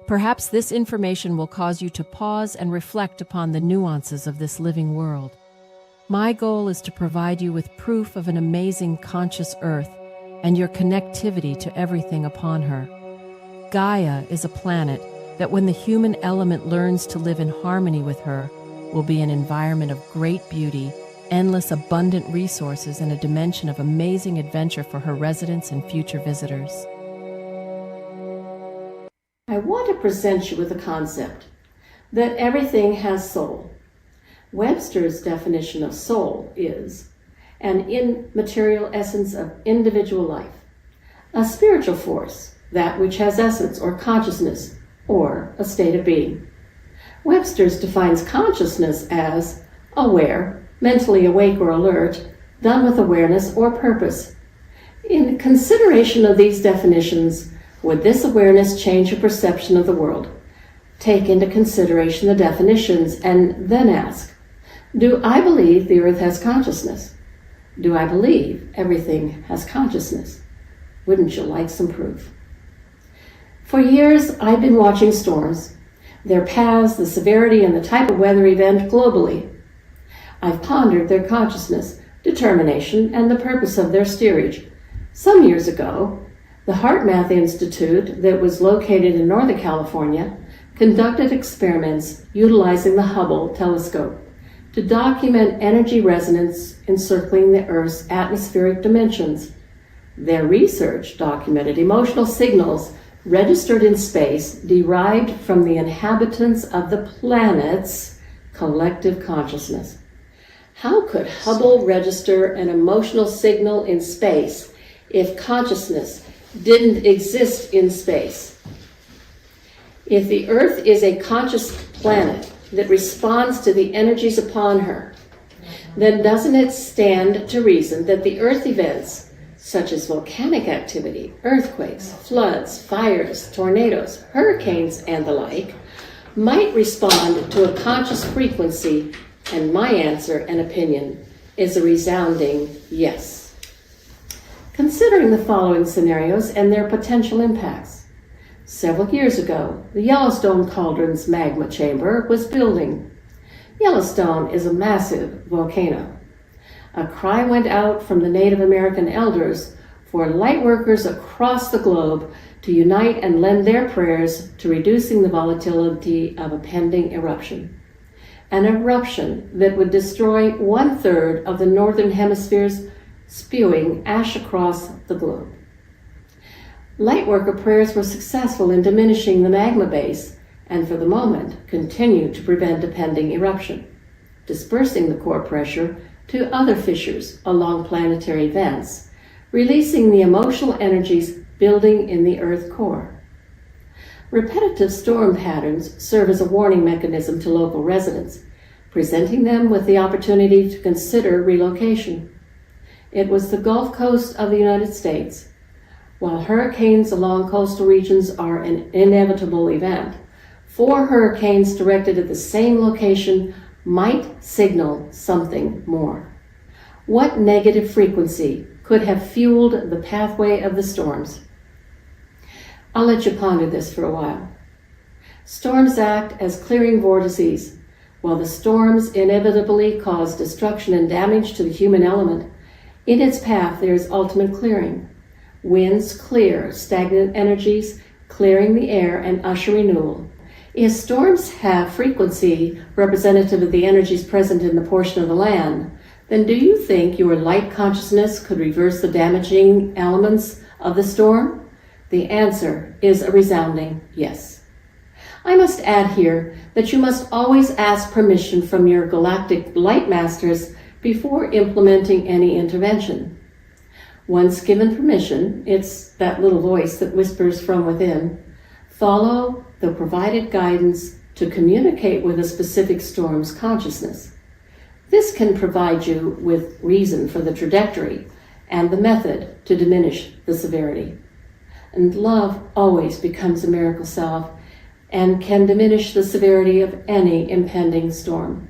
Perhaps this information will cause you to pause and reflect upon the nuances of this living world. My goal is to provide you with proof of an amazing conscious earth and your connectivity to everything upon her. Gaia is a planet that, when the human element learns to live in harmony with her, will be an environment of great beauty, endless abundant resources, and a dimension of amazing adventure for her residents and future visitors. I want to present you with a concept that everything has soul. Webster's definition of soul is an immaterial essence of individual life, a spiritual force, that which has essence or consciousness, or a state of being. Webster's defines consciousness as aware, mentally awake or alert, done with awareness or purpose. In consideration of these definitions, would this awareness change your perception of the world? Take into consideration the definitions and then ask, do I believe the earth has consciousness? Do I believe everything has consciousness? Wouldn't you like some proof? For years, I've been watching storms, their paths, the severity, and the type of weather event globally. I've pondered their consciousness, determination, and the purpose of their steerage. Some years ago, the HeartMath Institute, that was located in Northern California, conducted experiments utilizing the Hubble telescope to document energy resonance encircling the Earth's atmospheric dimensions. Their research documented emotional signals registered in space derived from the inhabitants of the planet's collective consciousness. How could Hubble register an emotional signal in space if consciousness didn't exist in space? If the Earth is a conscious planet that responds to the energies upon her, then doesn't it stand to reason that the Earth events such as volcanic activity, earthquakes, floods, fires, tornadoes, hurricanes, and the like, might respond to a conscious frequency? And my answer and opinion is a resounding yes. Considering the following scenarios and their potential impacts. Several years ago, the Yellowstone Cauldron's magma chamber was building. Yellowstone is a massive volcano. A cry went out from the Native American elders for light workers across the globe to unite and lend their prayers to reducing the volatility of a pending eruption. An eruption that would destroy 1/3 of the Northern Hemisphere's, spewing ash across the globe. Lightworker prayers were successful in diminishing the magma base and, for the moment, continued to prevent a pending eruption, dispersing the core pressure to other fissures along planetary vents, releasing the emotional energies building in the Earth core. Repetitive storm patterns serve as a warning mechanism to local residents, presenting them with the opportunity to consider relocation. It was the Gulf Coast of the United States. While hurricanes along coastal regions are an inevitable event, 4 hurricanes directed at the same location might signal something more. What negative frequency could have fueled the pathway of the storms? I'll let you ponder this for a while. Storms act as clearing vortices. While the storms inevitably cause destruction and damage to the human element, in its path there is ultimate clearing. Winds clear stagnant energies, clearing the air and usher renewal. If storms have frequency representative of the energies present in the portion of the land, then do you think your light consciousness could reverse the damaging elements of the storm? The answer is a resounding yes. I must add here that you must always ask permission from your galactic light masters before implementing any intervention. Once given permission, it's that little voice that whispers from within, follow the provided guidance to communicate with a specific storm's consciousness. This can provide you with reason for the trajectory and the method to diminish the severity. And love always becomes a miracle salve and can diminish the severity of any impending storm.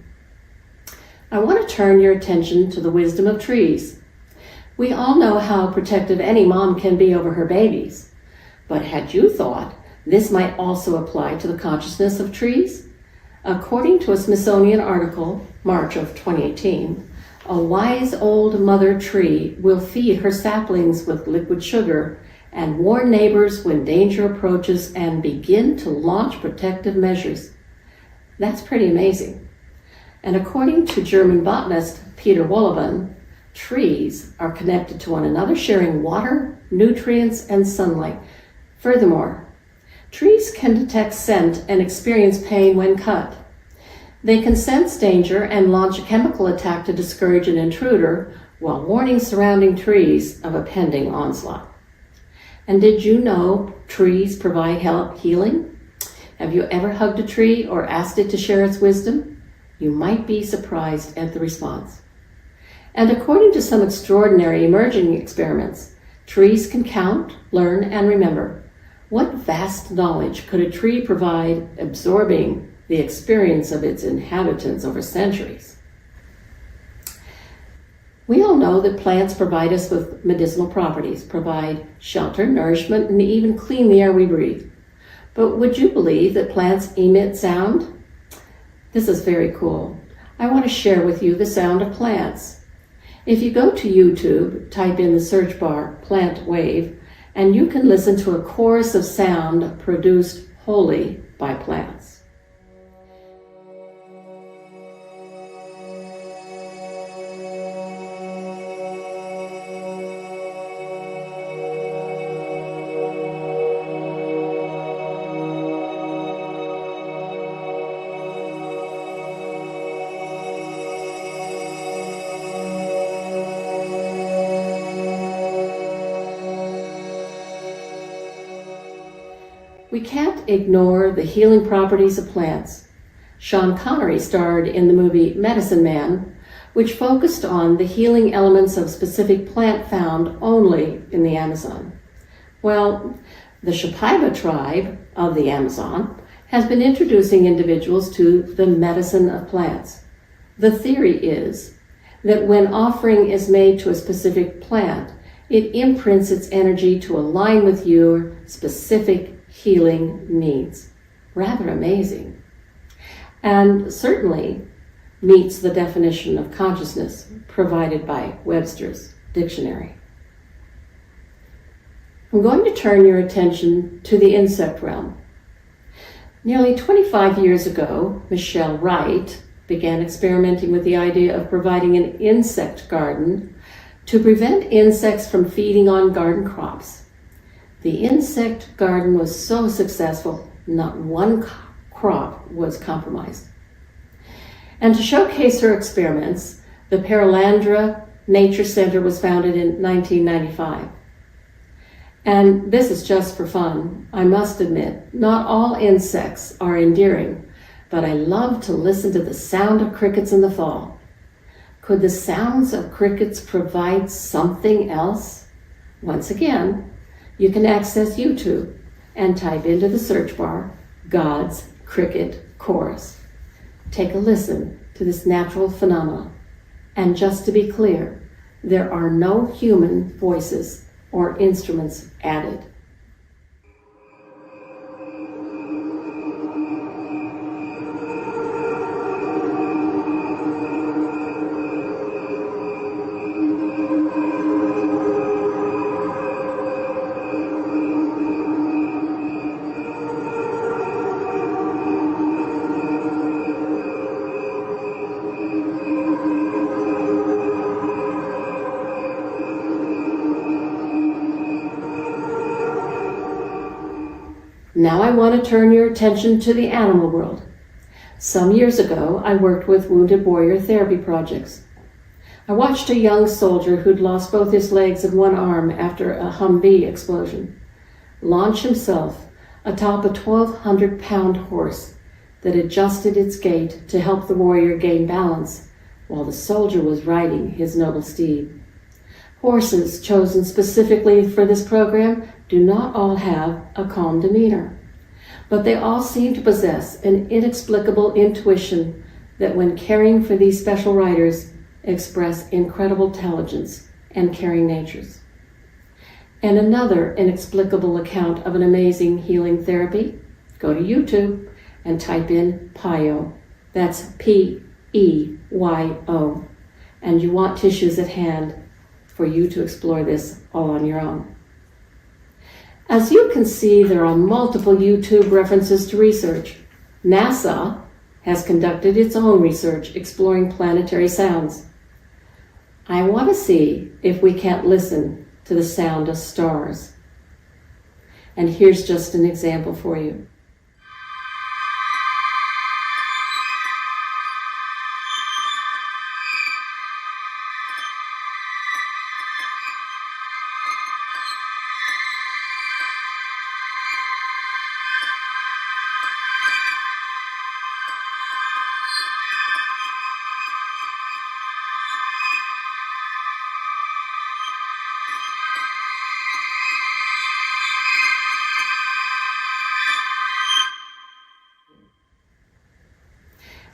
I want to turn your attention to the wisdom of trees. We all know how protective any mom can be over her babies, but had you thought this might also apply to the consciousness of trees? According to a Smithsonian article, March of 2018, A wise old mother tree will feed her saplings with liquid sugar and warn neighbors when danger approaches and begin to launch protective measures. That's pretty amazing. And according to German botanist Peter Wohlleben, trees are connected to one another, sharing water, nutrients, and sunlight. Furthermore, trees can detect scent and experience pain when cut. They can sense danger and launch a chemical attack to discourage an intruder while warning surrounding trees of a pending onslaught. And did you know trees provide healing? Have you ever hugged a tree or asked it to share its wisdom? You might be surprised at the response. And according to some extraordinary emerging experiments, trees can count, learn, and remember. What vast knowledge could a tree provide, absorbing the experience of its inhabitants over centuries? We all know that plants provide us with medicinal properties, provide shelter, nourishment, and even clean the air we breathe. But would you believe that plants emit sound? This is very cool. I want to share with you the sound of plants. If you go to YouTube, type in the search bar, plant wave, and you can listen to a chorus of sound produced wholly by plants. We can't ignore the healing properties of plants. Sean Connery starred in the movie Medicine Man, which focused on the healing elements of specific plant found only in the Amazon. Well, the Shipibo tribe of the Amazon has been introducing individuals to the medicine of plants. The theory is that when offering is made to a specific plant, it imprints its energy to align with your specific healing needs. Rather amazing. And certainly meets the definition of consciousness provided by Webster's dictionary. I'm going to turn your attention to the insect realm. Nearly 25 years ago, Michelle Wright began experimenting with the idea of providing an insect garden to prevent insects from feeding on garden crops. The insect garden was so successful, not one crop was compromised. And to showcase her experiments, the Perelandra Nature Center was founded in 1995. And this is just for fun. I must admit, not all insects are endearing, but I love to listen to the sound of crickets in the fall. Could the sounds of crickets provide something else? Once again, you can access YouTube and type into the search bar, God's Cricket Chorus. Take a listen to this natural phenomenon. And just to be clear, there are no human voices or instruments added. Now I want to turn your attention to the animal world. Some years ago, I worked with Wounded Warrior Therapy Projects. I watched a young soldier who'd lost both his legs and one arm after a Humvee explosion launch himself atop a 1,200-pound horse that adjusted its gait to help the warrior gain balance while the soldier was riding his noble steed. Horses chosen specifically for this program do not all have a calm demeanor, but they all seem to possess an inexplicable intuition that when caring for these special riders express incredible intelligence and caring natures. And another inexplicable account of an amazing healing therapy, go to YouTube and type in PIO. That's P-E-Y-O. and you want tissues at hand for you to explore this all on your own. As you can see, there are multiple YouTube references to research. NASA has conducted its own research exploring planetary sounds. I want to see if we can't listen to the sound of stars. And here's just an example for you.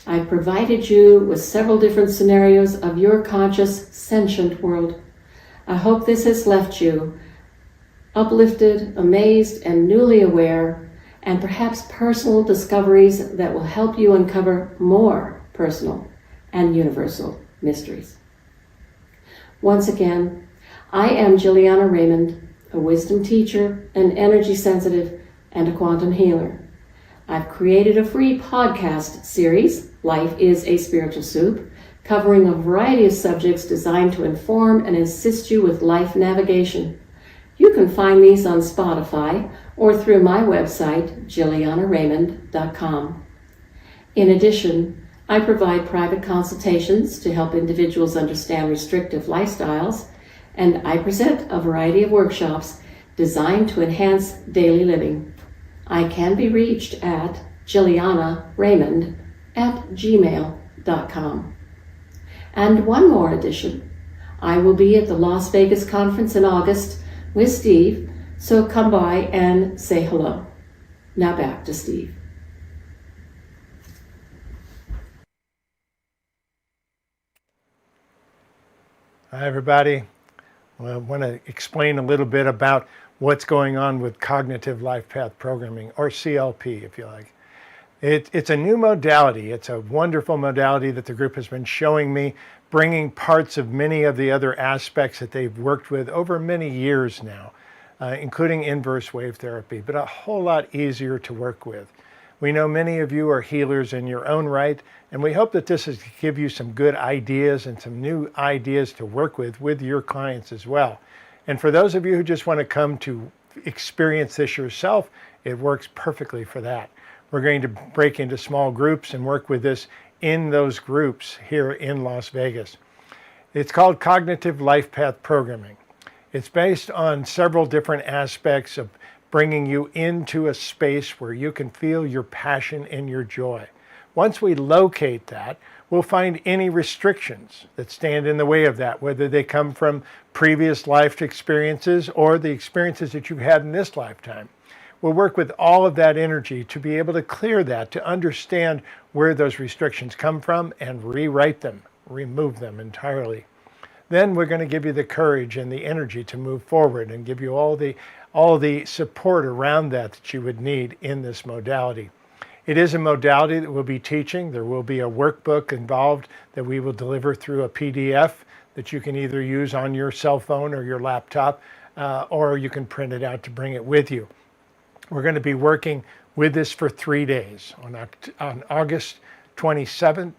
I've provided you with several different scenarios of your conscious, sentient world. I hope this has left you uplifted, amazed, and newly aware, and perhaps personal discoveries that will help you uncover more personal and universal mysteries. Once again, I am Jilliana Raymond, a wisdom teacher, an energy sensitive, and a quantum healer. I've created a free podcast series, Life is a Spiritual Soup, covering a variety of subjects designed to inform and assist you with life navigation. You can find these on Spotify or through my website, JillianaRaymond.com. In addition, I provide private consultations to help individuals understand restrictive lifestyles, and I present a variety of workshops designed to enhance daily living. I can be reached at JillianaRaymond@gmail.com. And one more addition. I will be at the Las Vegas conference in August with Steve, so come by and say hello. Now back to Steve. Hi, everybody. Well, I want to explain a little bit about what's going on with cognitive life path programming, or CLP, if you like. It's a new modality. It's a wonderful modality that the group has been showing me, bringing parts of many of the other aspects that they've worked with over many years now, including inverse wave therapy, but a whole lot easier to work with. We know many of you are healers in your own right, and we hope that this is to give you some good ideas and some new ideas to work with your clients as well. And for those of you who just want to come to experience this yourself, it works perfectly for that. We're going to break into small groups and work with this in those groups here in Las Vegas. It's called Cognitive Life Path Programming. It's based on several different aspects of bringing you into a space where you can feel your passion and your joy. Once we locate that, we'll find any restrictions that stand in the way of that, whether they come from previous life experiences or the experiences that you've had in this lifetime. We'll work with all of that energy to be able to clear that, to understand where those restrictions come from and rewrite them, remove them entirely. Then we're going to give you the courage and the energy to move forward and give you all the support around that you would need in this modality. It is a modality that we'll be teaching. There will be a workbook involved that we will deliver through a PDF that you can either use on your cell phone or your laptop, or you can print it out to bring it with you. We're going to be working with this for 3 days on August 26th,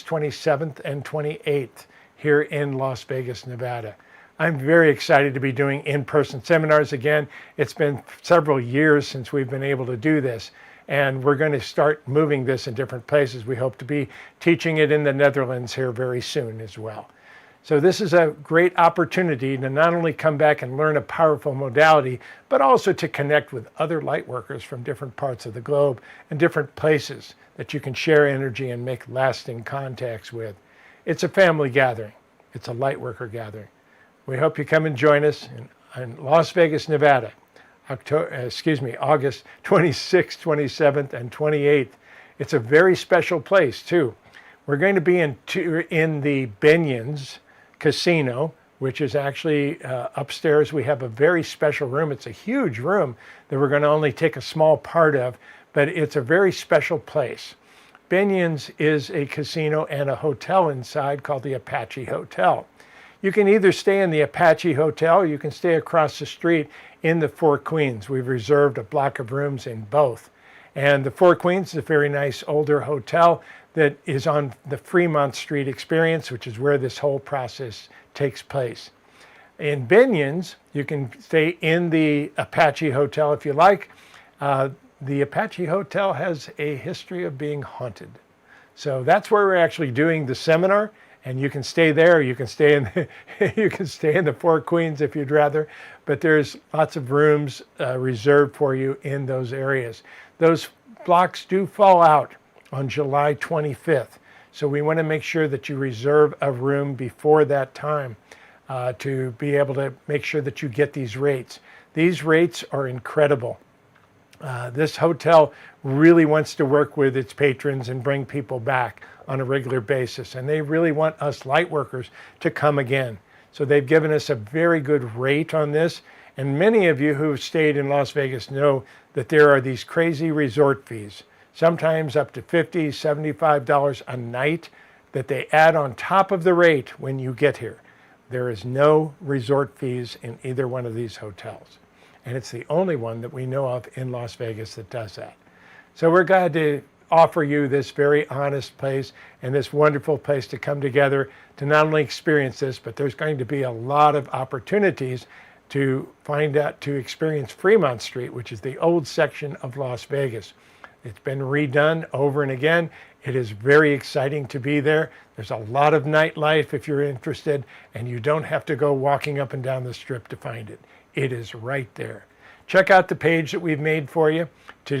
27th, and 28th here in Las Vegas, Nevada. I'm very excited to be doing in-person seminars again. It's been several years since we've been able to do this, and we're going to start moving this in different places. We hope to be teaching it in the Netherlands here very soon as well. So this is a great opportunity to not only come back and learn a powerful modality, but also to connect with other light workers from different parts of the globe and different places that you can share energy and make lasting contacts with. It's a family gathering. It's a light worker gathering. We hope you come and join us in Las Vegas, Nevada, August 26th, 27th, and 28th. It's a very special place, too. We're going to be in the Binions Casino, which is actually upstairs. We have a very special room. It's a huge room that we're going to only take a small part of, but it's a very special place. Binion's is a casino and a hotel inside called the Apache Hotel. You can either stay in the Apache Hotel or you can stay across the street in the Four Queens. We've reserved a block of rooms in both. And the Four Queens is a very nice older hotel that is on the Fremont Street Experience, which is where this whole process takes place. In Binion's, you can stay in the Apache Hotel if you like. The Apache Hotel has a history of being haunted. So that's where we're actually doing the seminar, and you can stay there. You can stay in the, you can stay in the Four Queens if you'd rather, but there's lots of rooms reserved for you in those areas. Those blocks do fall out on July 25th. So we want to make sure that you reserve a room before that time to be able to make sure that you get these rates. These rates are incredible. This hotel really wants to work with its patrons and bring people back on a regular basis. And they really want us light workers to come again. So they've given us a very good rate on this. And many of you who've stayed in Las Vegas know that there are these crazy resort fees, sometimes up to $50, $75 a night that they add on top of the rate when you get here. There is no resort fees in either one of these hotels. And it's the only one that we know of in Las Vegas that does that. So we're glad to offer you this very honest place and this wonderful place to come together to not only experience this, but there's going to be a lot of opportunities to find out, to experience Fremont Street, which is the old section of Las Vegas. It's been redone over and again. It is very exciting to be there. There's a lot of nightlife if you're interested, and you don't have to go walking up and down the strip to find it. It is right there. Check out the page that we've made for you to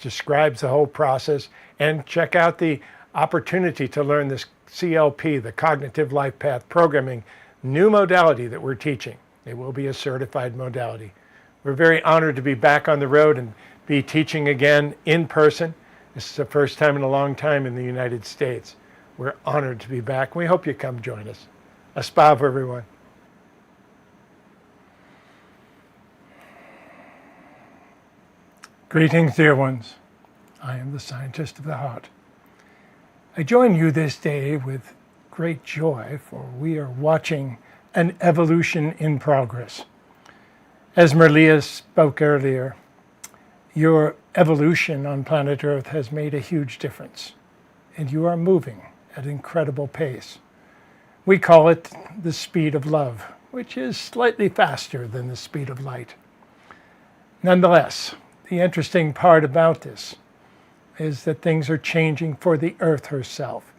describes the whole process, and check out the opportunity to learn this CLP, the Cognitive Life Path Programming, new modality that we're teaching. It will be a certified modality. We're very honored to be back on the road and be teaching again in person. This is the first time in a long time in the United States. We're honored to be back. We hope you come join us. A spa for everyone. Greetings, dear ones. I am the scientist of the heart. I join you this day with great joy, for we are watching an evolution in progress. As Merlia spoke earlier, your evolution on planet Earth has made a huge difference, and you are moving at an incredible pace. We call it the speed of love, which is slightly faster than the speed of light. Nonetheless, the interesting part about this is that things are changing for the Earth herself.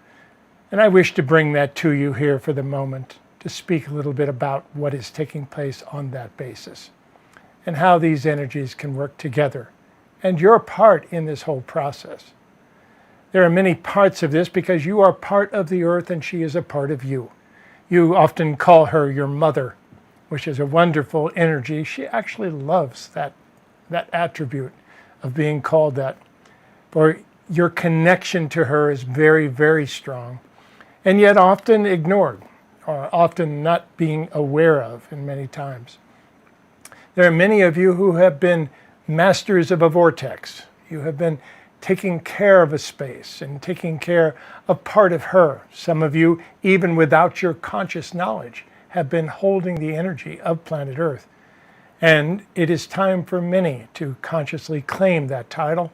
And I wish to bring that to you here for the moment, to speak a little bit about what is taking place on that basis and how these energies can work together and your part in this whole process. There are many parts of this because you are part of the Earth and she is a part of you. You often call her your mother, which is a wonderful energy. She actually loves that attribute of being called that. For your connection to her is very, very strong, and yet often ignored, or often not being aware of in many times. There are many of you who have been masters of a vortex. You have been taking care of a space and taking care of part of her. Some of you, even without your conscious knowledge, have been holding the energy of planet Earth. And it is time for many to consciously claim that title,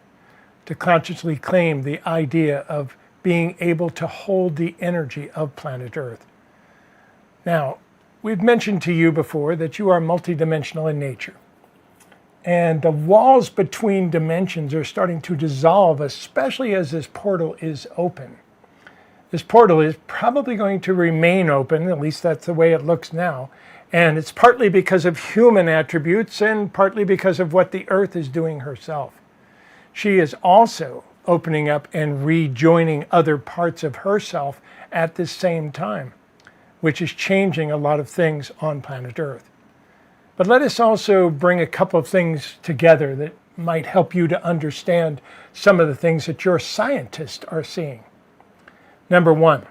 to consciously claim the idea of being able to hold the energy of planet Earth. Now, we've mentioned to you before that you are multidimensional in nature. And the walls between dimensions are starting to dissolve, especially as this portal is open. This portal is probably going to remain open, at least that's the way it looks now. And it's partly because of human attributes and partly because of what the Earth is doing herself. She is also opening up and rejoining other parts of herself at the same time, which is changing a lot of things on planet Earth. But let us also bring a couple of things together that might help you to understand some of the things that your scientists are seeing. Number one,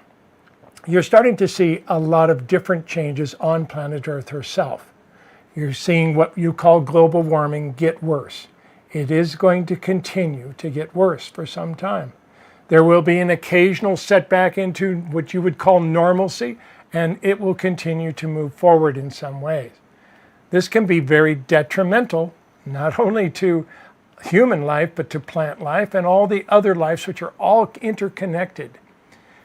you're starting to see a lot of different changes on planet Earth herself. You're seeing what you call global warming get worse. It is going to continue to get worse for some time. There will be an occasional setback into what you would call normalcy, and it will continue to move forward in some ways. This can be very detrimental, not only to human life, but to plant life and all the other lives which are all interconnected.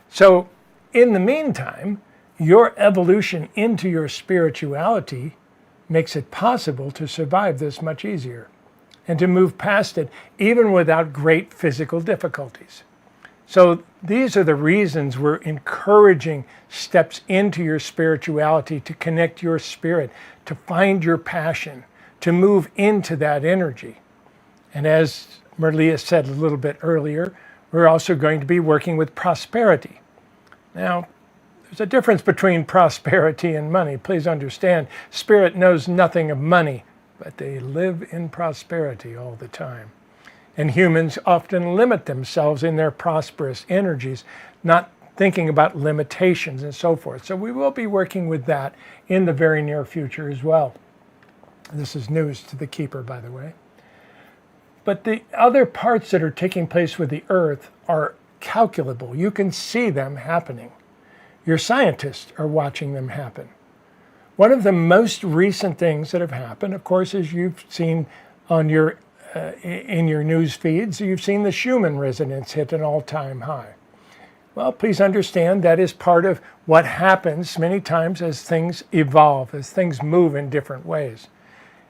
So in the meantime, your evolution into your spirituality makes it possible to survive this much easier and to move past it even without great physical difficulties. So these are the reasons we're encouraging steps into your spirituality, to connect your spirit, to find your passion, to move into that energy. And as Merlia said a little bit earlier, we're also going to be working with prosperity. Now, there's a difference between prosperity and money. Please understand, spirit knows nothing of money, but they live in prosperity all the time. And humans often limit themselves in their prosperous energies, not thinking about limitations and so forth. So we will be working with that in the very near future as well. This is news to the keeper, by the way. But the other parts that are taking place with the Earth are calculable. You can see them happening. Your scientists are watching them happen. One of the most recent things that have happened, of course, as you've seen on your in your news feeds, you've seen the Schumann resonance hit an all-time high. Well, please understand that is part of what happens many times as things evolve, as things move in different ways.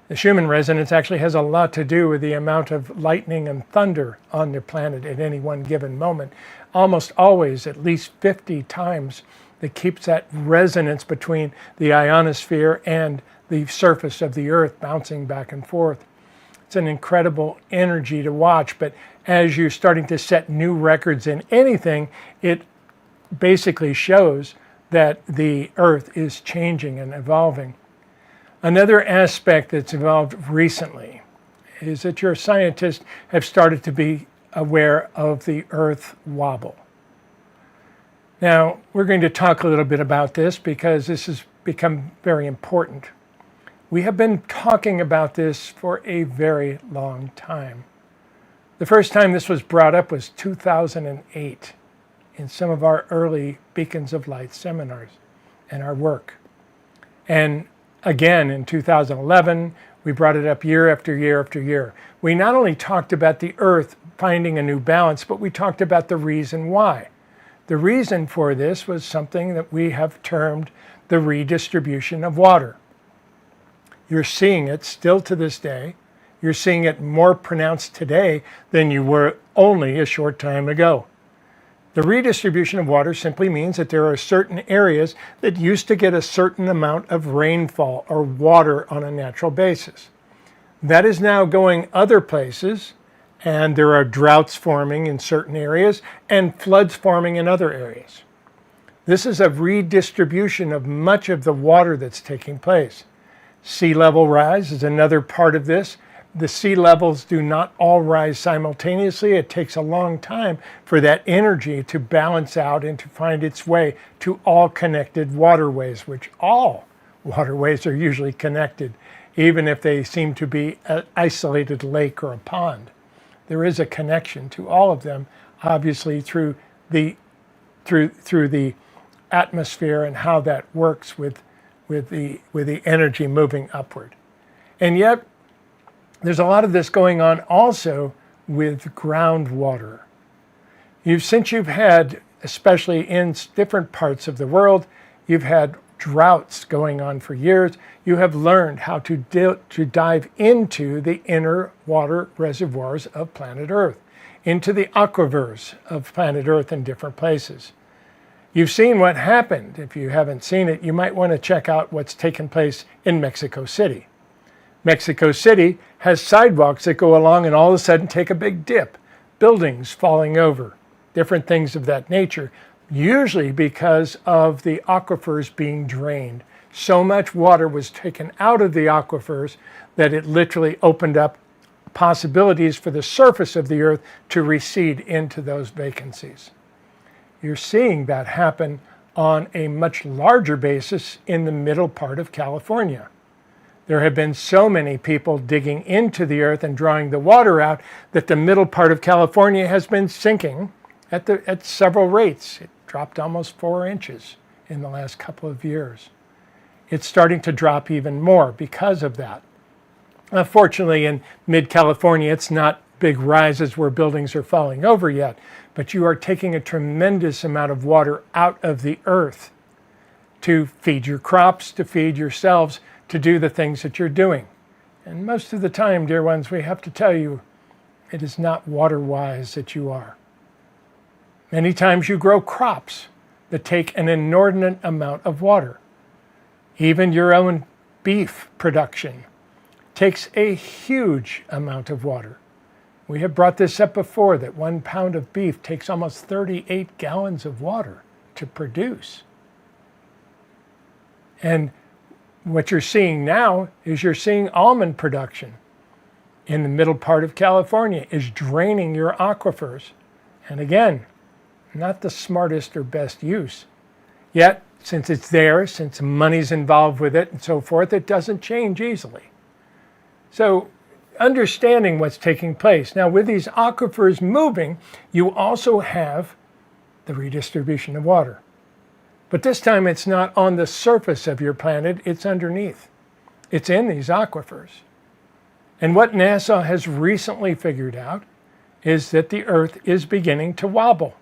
The Schumann resonance actually has a lot to do with the amount of lightning and thunder on the planet at any one given moment. Almost always at least 50 times that keeps that resonance between the ionosphere and the surface of the Earth bouncing back and forth. It's an incredible energy to watch, but as you're starting to set new records in anything, it basically shows that the Earth is changing and evolving. Another aspect that's evolved recently is that your scientists have started to be aware of the Earth wobble. Now, we're going to talk a little bit about this because this has become very important. We have been talking about this for a very long time. The first time this was brought up was 2008 in some of our early Beacons of Light seminars and our work. And again, in 2011, we brought it up year after year after year. We not only talked about the Earth finding a new balance, but we talked about the reason why. The reason for this was something that we have termed the redistribution of water. You're seeing it still to this day. You're seeing it more pronounced today than you were only a short time ago. The redistribution of water simply means that there are certain areas that used to get a certain amount of rainfall or water on a natural basis. That is now going other places, and there are droughts forming in certain areas and floods forming in other areas. This is a redistribution of much of the water that's taking place. Sea level rise is another part of this. The sea levels do not all rise simultaneously. It takes a long time for that energy to balance out and to find its way to all connected waterways, which all waterways are usually connected, even if they seem to be an isolated lake or a pond. There is a connection to all of them, obviously through the atmosphere and how that works with the energy moving upward. And yet, there's a lot of this going on also with groundwater. Since you've had, especially in different parts of the world, you've had droughts going on for years. You have learned how to dive into the inner water reservoirs of planet Earth, into the aquifers of planet Earth in different places. You've seen what happened. If you haven't seen it, you might want to check out what's taken place in Mexico City. Mexico City has sidewalks that go along and all of a sudden take a big dip, buildings falling over, different things of that nature, usually because of the aquifers being drained. So much water was taken out of the aquifers that it literally opened up possibilities for the surface of the Earth to recede into those vacancies. You're seeing that happen on a much larger basis in the middle part of California. There have been so many people digging into the Earth and drawing the water out that the middle part of California has been sinking at several rates. It dropped almost 4 inches in the last couple of years. It's starting to drop even more because of that. Fortunately, in mid-California, it's not big rises where buildings are falling over yet, but you are taking a tremendous amount of water out of the earth to feed your crops, to feed yourselves, to do the things that you're doing. And most of the time, dear ones, we have to tell you, it is not water-wise that you are. Many times you grow crops that take an inordinate amount of water. Even your own beef production takes a huge amount of water. We have brought this up before, that 1 pound of beef takes almost 38 gallons of water to produce. And what you're seeing now is you're seeing almond production in the middle part of California is draining your aquifers. And again, not the smartest or best use. Yet, since it's there, since money's involved with it and so forth, it doesn't change easily. So understanding what's taking place. Now, with these aquifers moving, you also have the redistribution of water. But this time it's not on the surface of your planet, it's underneath. It's in these aquifers. And what NASA has recently figured out is that the Earth is beginning to wobble.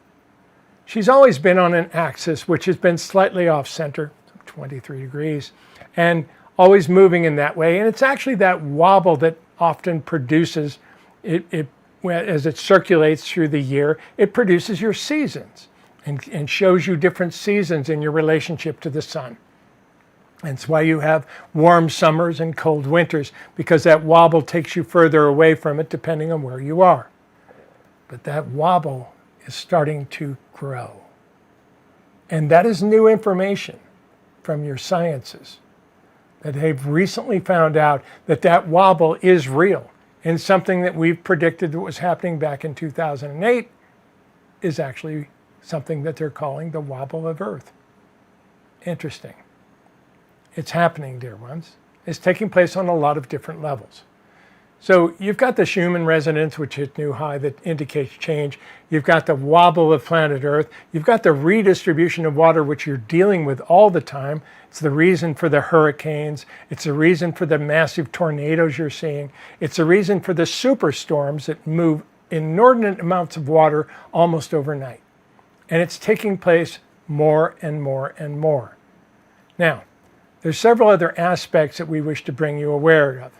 She's always been on an axis which has been slightly off center, 23 degrees, and always moving in that way. And it's actually that wobble that often produces, as it circulates through the year, it produces your seasons and shows you different seasons in your relationship to the sun. And it's why you have warm summers and cold winters, because that wobble takes you further away from it depending on where you are. But that wobble is starting to grow. And that is new information from your sciences, that they've recently found out that that wobble is real, and something that we've predicted that was happening back in 2008 is actually something that they're calling the wobble of Earth. Interesting. It's happening, dear ones. It's taking place on a lot of different levels. So you've got the Schumann resonance, which hit new high, that indicates change. You've got the wobble of planet Earth. You've got the redistribution of water, which you're dealing with all the time. It's the reason for the hurricanes. It's the reason for the massive tornadoes you're seeing. It's the reason for the superstorms that move inordinate amounts of water almost overnight. And it's taking place more and more and more. Now, there's several other aspects that we wish to bring you aware of.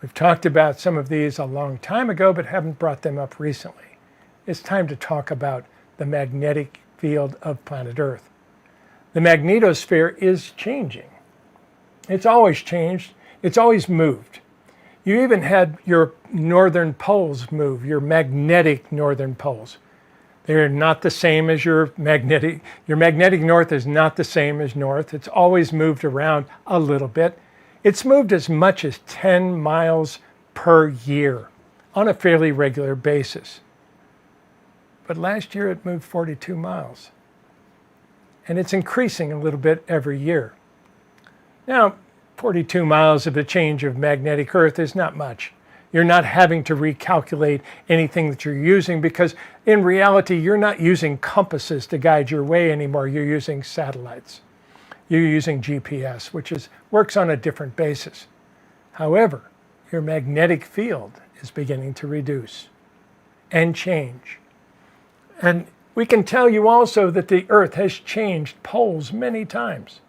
We've talked about some of these a long time ago, but haven't brought them up recently. It's time to talk about the magnetic field of planet Earth. The magnetosphere is changing. It's always changed. It's always moved. You even had your northern poles move, your magnetic northern poles. They're not the same as your magnetic north is not the same as north. It's always moved around a little bit. It's moved as much as 10 miles per year on a fairly regular basis. But last year it moved 42 miles. And it's increasing a little bit every year. Now, 42 miles of a change of magnetic Earth is not much. You're not having to recalculate anything that you're using, because in reality, you're not using compasses to guide your way anymore. You're using satellites. You're using GPS, which works on a different basis. However, your magnetic field is beginning to reduce and change. And we can tell you also that the Earth has changed poles many times,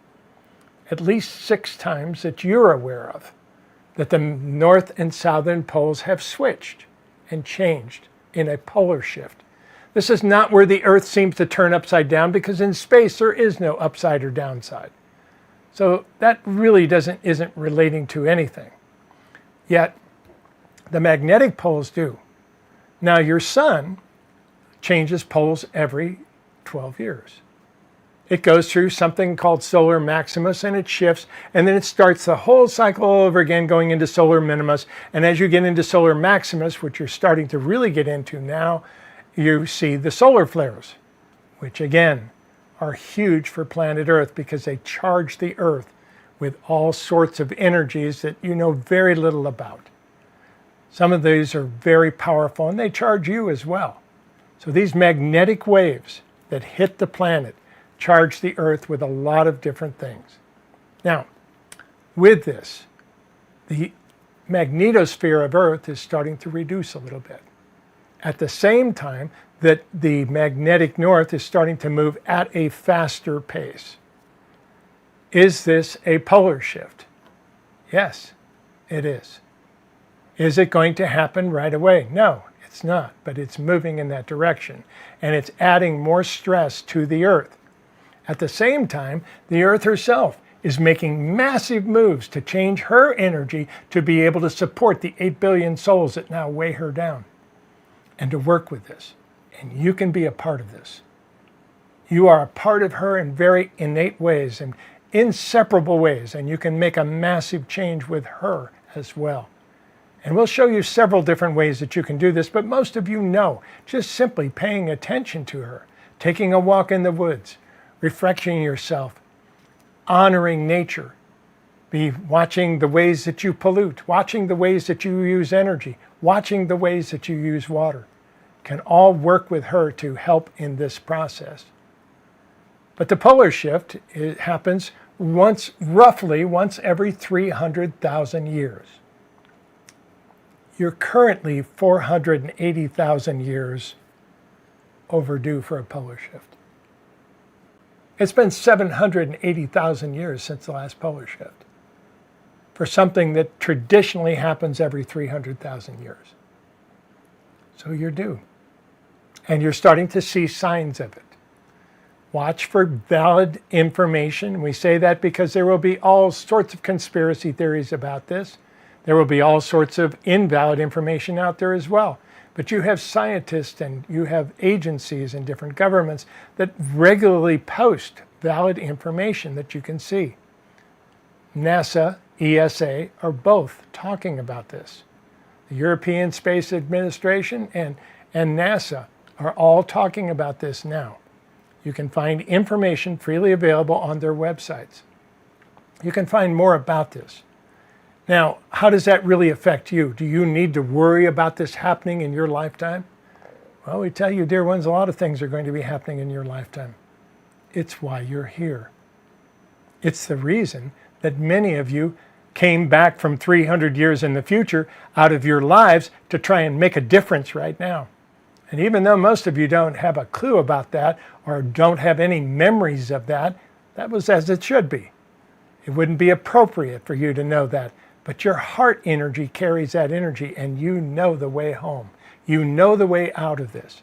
at least 6 times that you're aware of, that the north and southern poles have switched and changed in a polar shift. This is not where the Earth seems to turn upside down, because in space there is no upside or downside. So that really isn't relating to anything. Yet the magnetic poles do. Now your sun changes poles every 12 years. It goes through something called solar maximus, and it shifts, and then it starts the whole cycle all over again, going into solar minimus. And as you get into solar maximus, which you're starting to really get into now, you see the solar flares, which again are huge for planet Earth, because they charge the Earth with all sorts of energies that you know very little about. Some of these are very powerful, and they charge you as well. So these magnetic waves that hit the planet charge the Earth with a lot of different things. Now, with this, the magnetosphere of Earth is starting to reduce a little bit. At the same time that the magnetic north is starting to move at a faster pace. Is this a polar shift? Yes, it is. Is it going to happen right away? No, it's not, but it's moving in that direction, and it's adding more stress to the Earth. At the same time, the Earth herself is making massive moves to change her energy to be able to support the 8 billion souls that now weigh her down, and to work with this. And you can be a part of this. You are a part of her in very innate ways and inseparable ways, and you can make a massive change with her as well. And we'll show you several different ways that you can do this, but most of you know, just simply paying attention to her, taking a walk in the woods, refreshing yourself, honoring nature, be watching the ways that you pollute, watching the ways that you use energy, watching the ways that you use water, can all work with her to help in this process. But the polar shift, it happens roughly once every 300,000 years. You're currently 480,000 years overdue for a polar shift. It's been 780,000 years since the last polar shift for something that traditionally happens every 300,000 years. So you're due. And you're starting to see signs of it. Watch for valid information. We say that because there will be all sorts of conspiracy theories about this. There will be all sorts of invalid information out there as well. But you have scientists and you have agencies and different governments that regularly post valid information that you can see. NASA, ESA are both talking about this. The European Space Administration and NASA are all talking about this now. You can find information freely available on their websites. You can find more about this. Now, how does that really affect you? Do you need to worry about this happening in your lifetime? Well, we tell you, dear ones, a lot of things are going to be happening in your lifetime. It's why you're here. It's the reason that many of you came back from 300 years in the future out of your lives to try and make a difference right now. And even though most of you don't have a clue about that or don't have any memories of that, that was as it should be. It wouldn't be appropriate for you to know that. But your heart energy carries that energy, and you know the way home. You know the way out of this.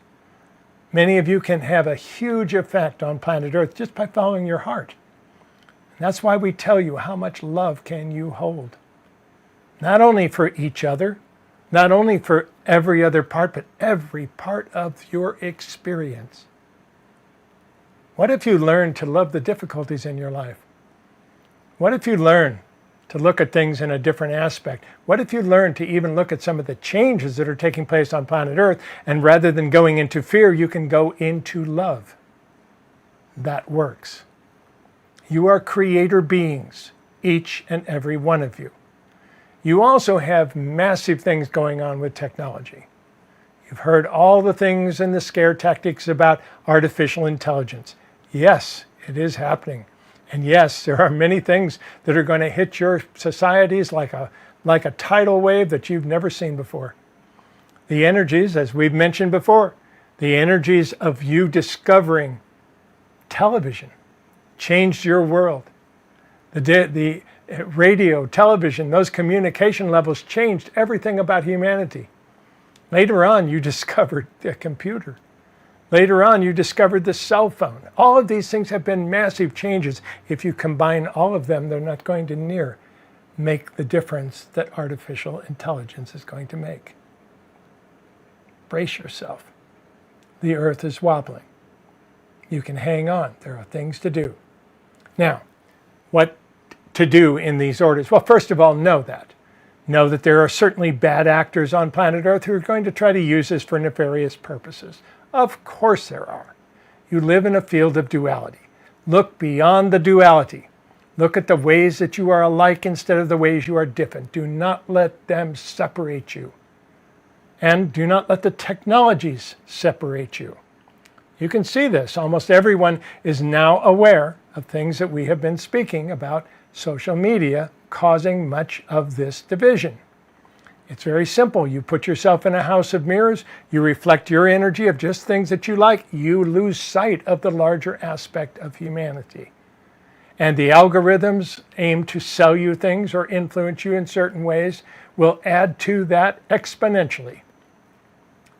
Many of you can have a huge effect on planet Earth just by following your heart. And that's why we tell you how much love can you hold. Not only for each other, not only for every other part, but every part of your experience. What if you learned to love the difficulties in your life? What if you learn to look at things in a different aspect? What if you learn to even look at some of the changes that are taking place on planet Earth, and rather than going into fear, you can go into love? That works. You are creator beings, each and every one of you. You also have massive things going on with technology. You've heard all the things and the scare tactics about artificial intelligence. Yes, it is happening. And yes, there are many things that are going to hit your societies like a tidal wave that you've never seen before. The energies, as we've mentioned before, the energies of you discovering television changed your world. The radio, television, those communication levels changed everything about humanity. Later on, you discovered the computer. Later on, you discovered the cell phone. All of these things have been massive changes. If you combine all of them, they're not going to make the difference that artificial intelligence is going to make. Brace yourself. The earth is wobbling. You can hang on. There are things to do. Now, what to do in these orders? Well, first of all, know that. Know that there are certainly bad actors on planet Earth who are going to try to use this for nefarious purposes. Of course there are. You live in a field of duality. Look beyond the duality. Look at the ways that you are alike instead of the ways you are different. Do not let them separate you. And do not let the technologies separate you. You can see this. Almost everyone is now aware of things that we have been speaking about social media causing much of this division. It's very simple. You put yourself in a house of mirrors, you reflect your energy of just things that you like, you lose sight of the larger aspect of humanity. And the algorithms aim to sell you things or influence you in certain ways will add to that exponentially.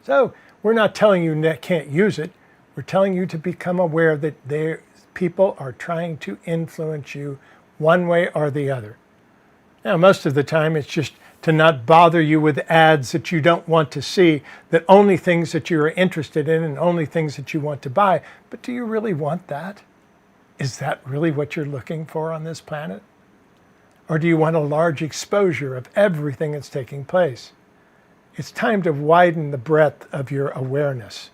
So we're not telling you that can't use it. We're telling you to become aware that people are trying to influence you one way or the other. Now, most of the time, it's just to not bother you with ads that you don't want to see, that only things that you're interested in and only things that you want to buy. But do you really want that? Is that really what you're looking for on this planet? Or do you want a large exposure of everything that's taking place? It's time to widen the breadth of your awareness.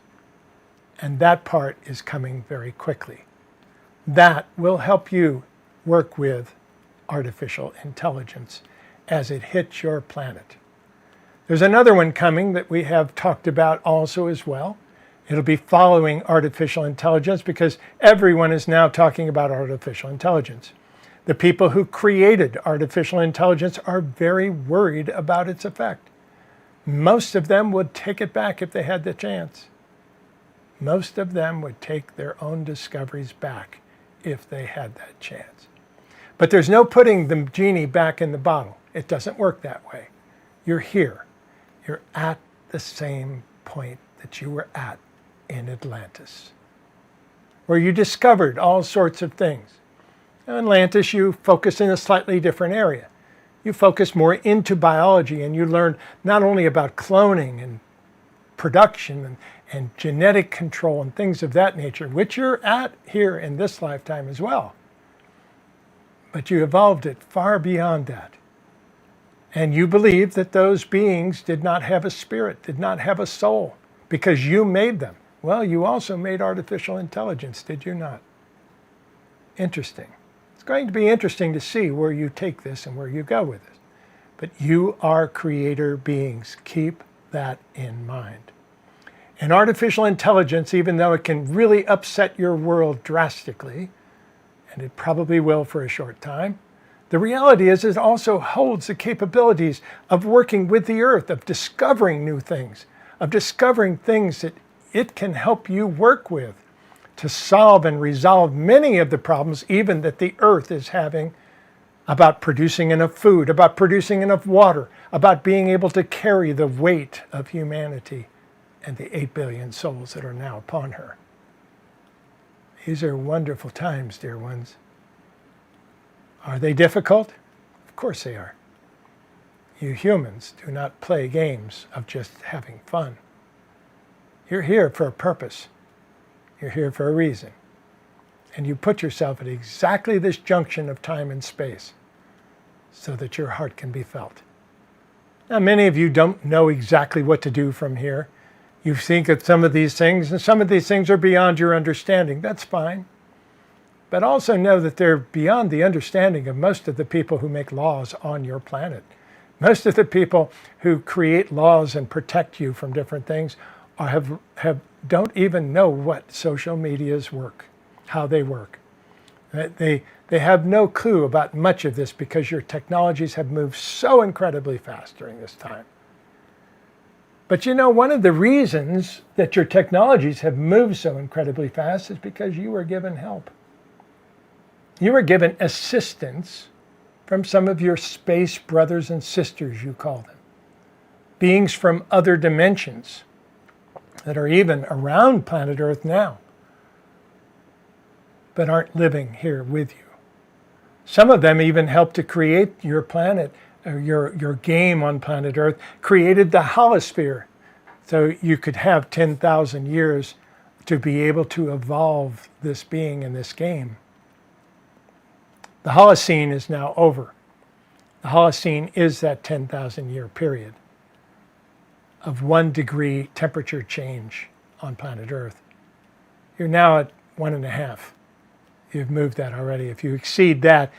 And that part is coming very quickly. That will help you work with artificial intelligence as it hits your planet. There's another one coming that we have talked about also as well. It'll be following artificial intelligence because everyone is now talking about artificial intelligence. The people who created artificial intelligence are very worried about its effect. Most of them would take it back if they had the chance. Most of them would take their own discoveries back if they had that chance. But there's no putting the genie back in the bottle. It doesn't work that way. You're here. You're at the same point that you were at in Atlantis, where you discovered all sorts of things. In Atlantis, you focus in a slightly different area. You focus more into biology, and you learn not only about cloning and production and genetic control and things of that nature, which you're at here in this lifetime as well. But you evolved it far beyond that. And you believe that those beings did not have a spirit, did not have a soul, because you made them. Well, you also made artificial intelligence, did you not? Interesting. It's going to be interesting to see where you take this and where you go with it. But you are creator beings. Keep that in mind. And artificial intelligence, even though it can really upset your world drastically, and it probably will for a short time, the reality is it also holds the capabilities of working with the earth, of discovering new things, of discovering things that it can help you work with to solve and resolve many of the problems even that the earth is having about producing enough food, about producing enough water, about being able to carry the weight of humanity and the 8 billion souls that are now upon her. These are wonderful times, dear ones. Are they difficult? Of course they are. You humans do not play games of just having fun. You're here for a purpose. You're here for a reason. And you put yourself at exactly this junction of time and space so that your heart can be felt. Now, many of you don't know exactly what to do from here. You think of some of these things, and some of these things are beyond your understanding. That's fine. But also know that they're beyond the understanding of most of the people who make laws on your planet. Most of the people who create laws and protect you from different things don't even know what social medias work, how they work. They have no clue about much of this because your technologies have moved so incredibly fast during this time. But you know, one of the reasons that your technologies have moved so incredibly fast is because you were given help. You were given assistance from some of your space brothers and sisters, you call them. Beings from other dimensions that are even around planet Earth now, but aren't living here with you. Some of them even helped to create your planet, or your game on planet Earth, created the holosphere, so you could have 10,000 years to be able to evolve this being in this game. The Holocene is now over. The Holocene is that 10,000 year period of 1 degree temperature change on planet Earth. You're now at 1.5. You've moved that already. If you exceed that,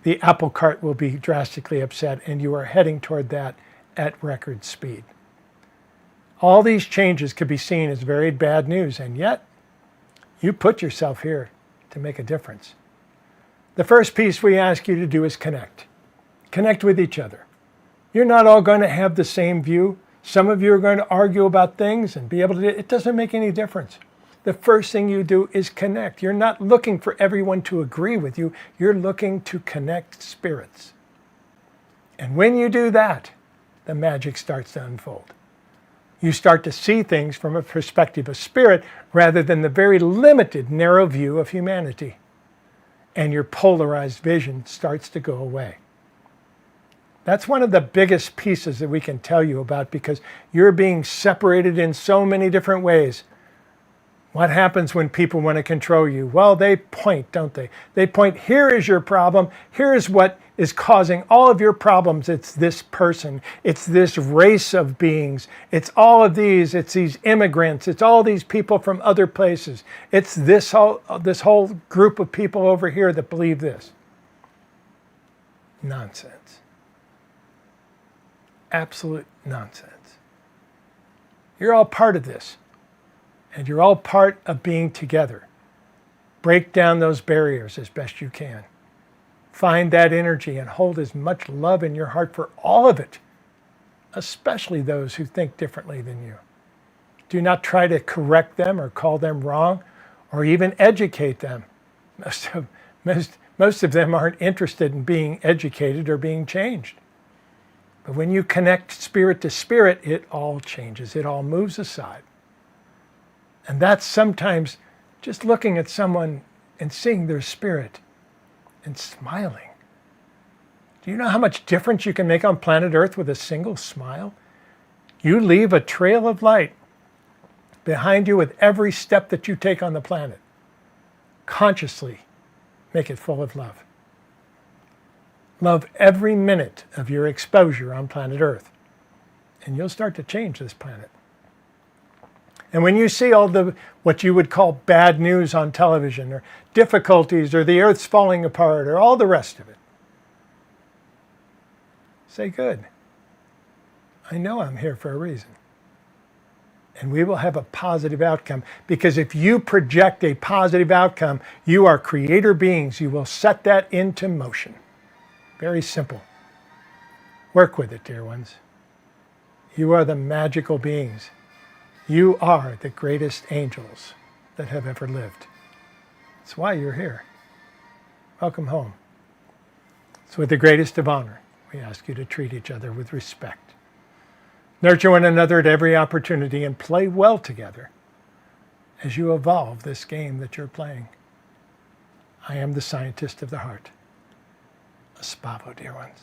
the apple cart will be drastically upset, and you are heading toward that at record speed. All these changes could be seen as very bad news, and yet you put yourself here to make a difference. The first piece we ask you to do is connect. Connect with each other. You're not all going to have the same view. Some of you are going to argue about things and be able to, it doesn't make any difference. The first thing you do is connect. You're not looking for everyone to agree with you. You're looking to connect spirits. And when you do that, the magic starts to unfold. You start to see things from a perspective of spirit rather than the very limited, narrow view of humanity. And your polarized vision starts to go away. That's one of the biggest pieces that we can tell you about, because you're being separated in so many different ways. What happens when people want to control you? Well, they point, don't they? They point, here is your problem. Here's what is causing all of your problems. It's this person. It's this race of beings. It's all of these. It's these immigrants. It's all these people from other places. It's this whole group of people over here that believe this. Nonsense. Absolute nonsense. You're all part of this. And you're all part of being together. Break down those barriers as best you can. Find that energy and hold as much love in your heart for all of it, especially those who think differently than you. Do not try to correct them or call them wrong or even educate them. Most of them aren't interested in being educated or being changed. But when you connect spirit to spirit, it all changes. It all moves aside. And that's sometimes just looking at someone and seeing their spirit and smiling. Do you know how much difference you can make on planet Earth with a single smile? You leave a trail of light behind you with every step that you take on the planet. Consciously make it full of love. Love every minute of your exposure on planet Earth, and you'll start to change this planet. And when you see all the what you would call bad news on television, or difficulties, or the Earth's falling apart, or all the rest of it, say, good. I know I'm here for a reason. And we will have a positive outcome, because if you project a positive outcome, you are creator beings. You will set that into motion. Very simple. Work with it, dear ones. You are the magical beings. You are the greatest angels that have ever lived. That's why you're here. Welcome home. So with the greatest of honor, we ask you to treat each other with respect. Nurture one another at every opportunity and play well together as you evolve this game that you're playing. I am the scientist of the heart. A Spavo, dear ones.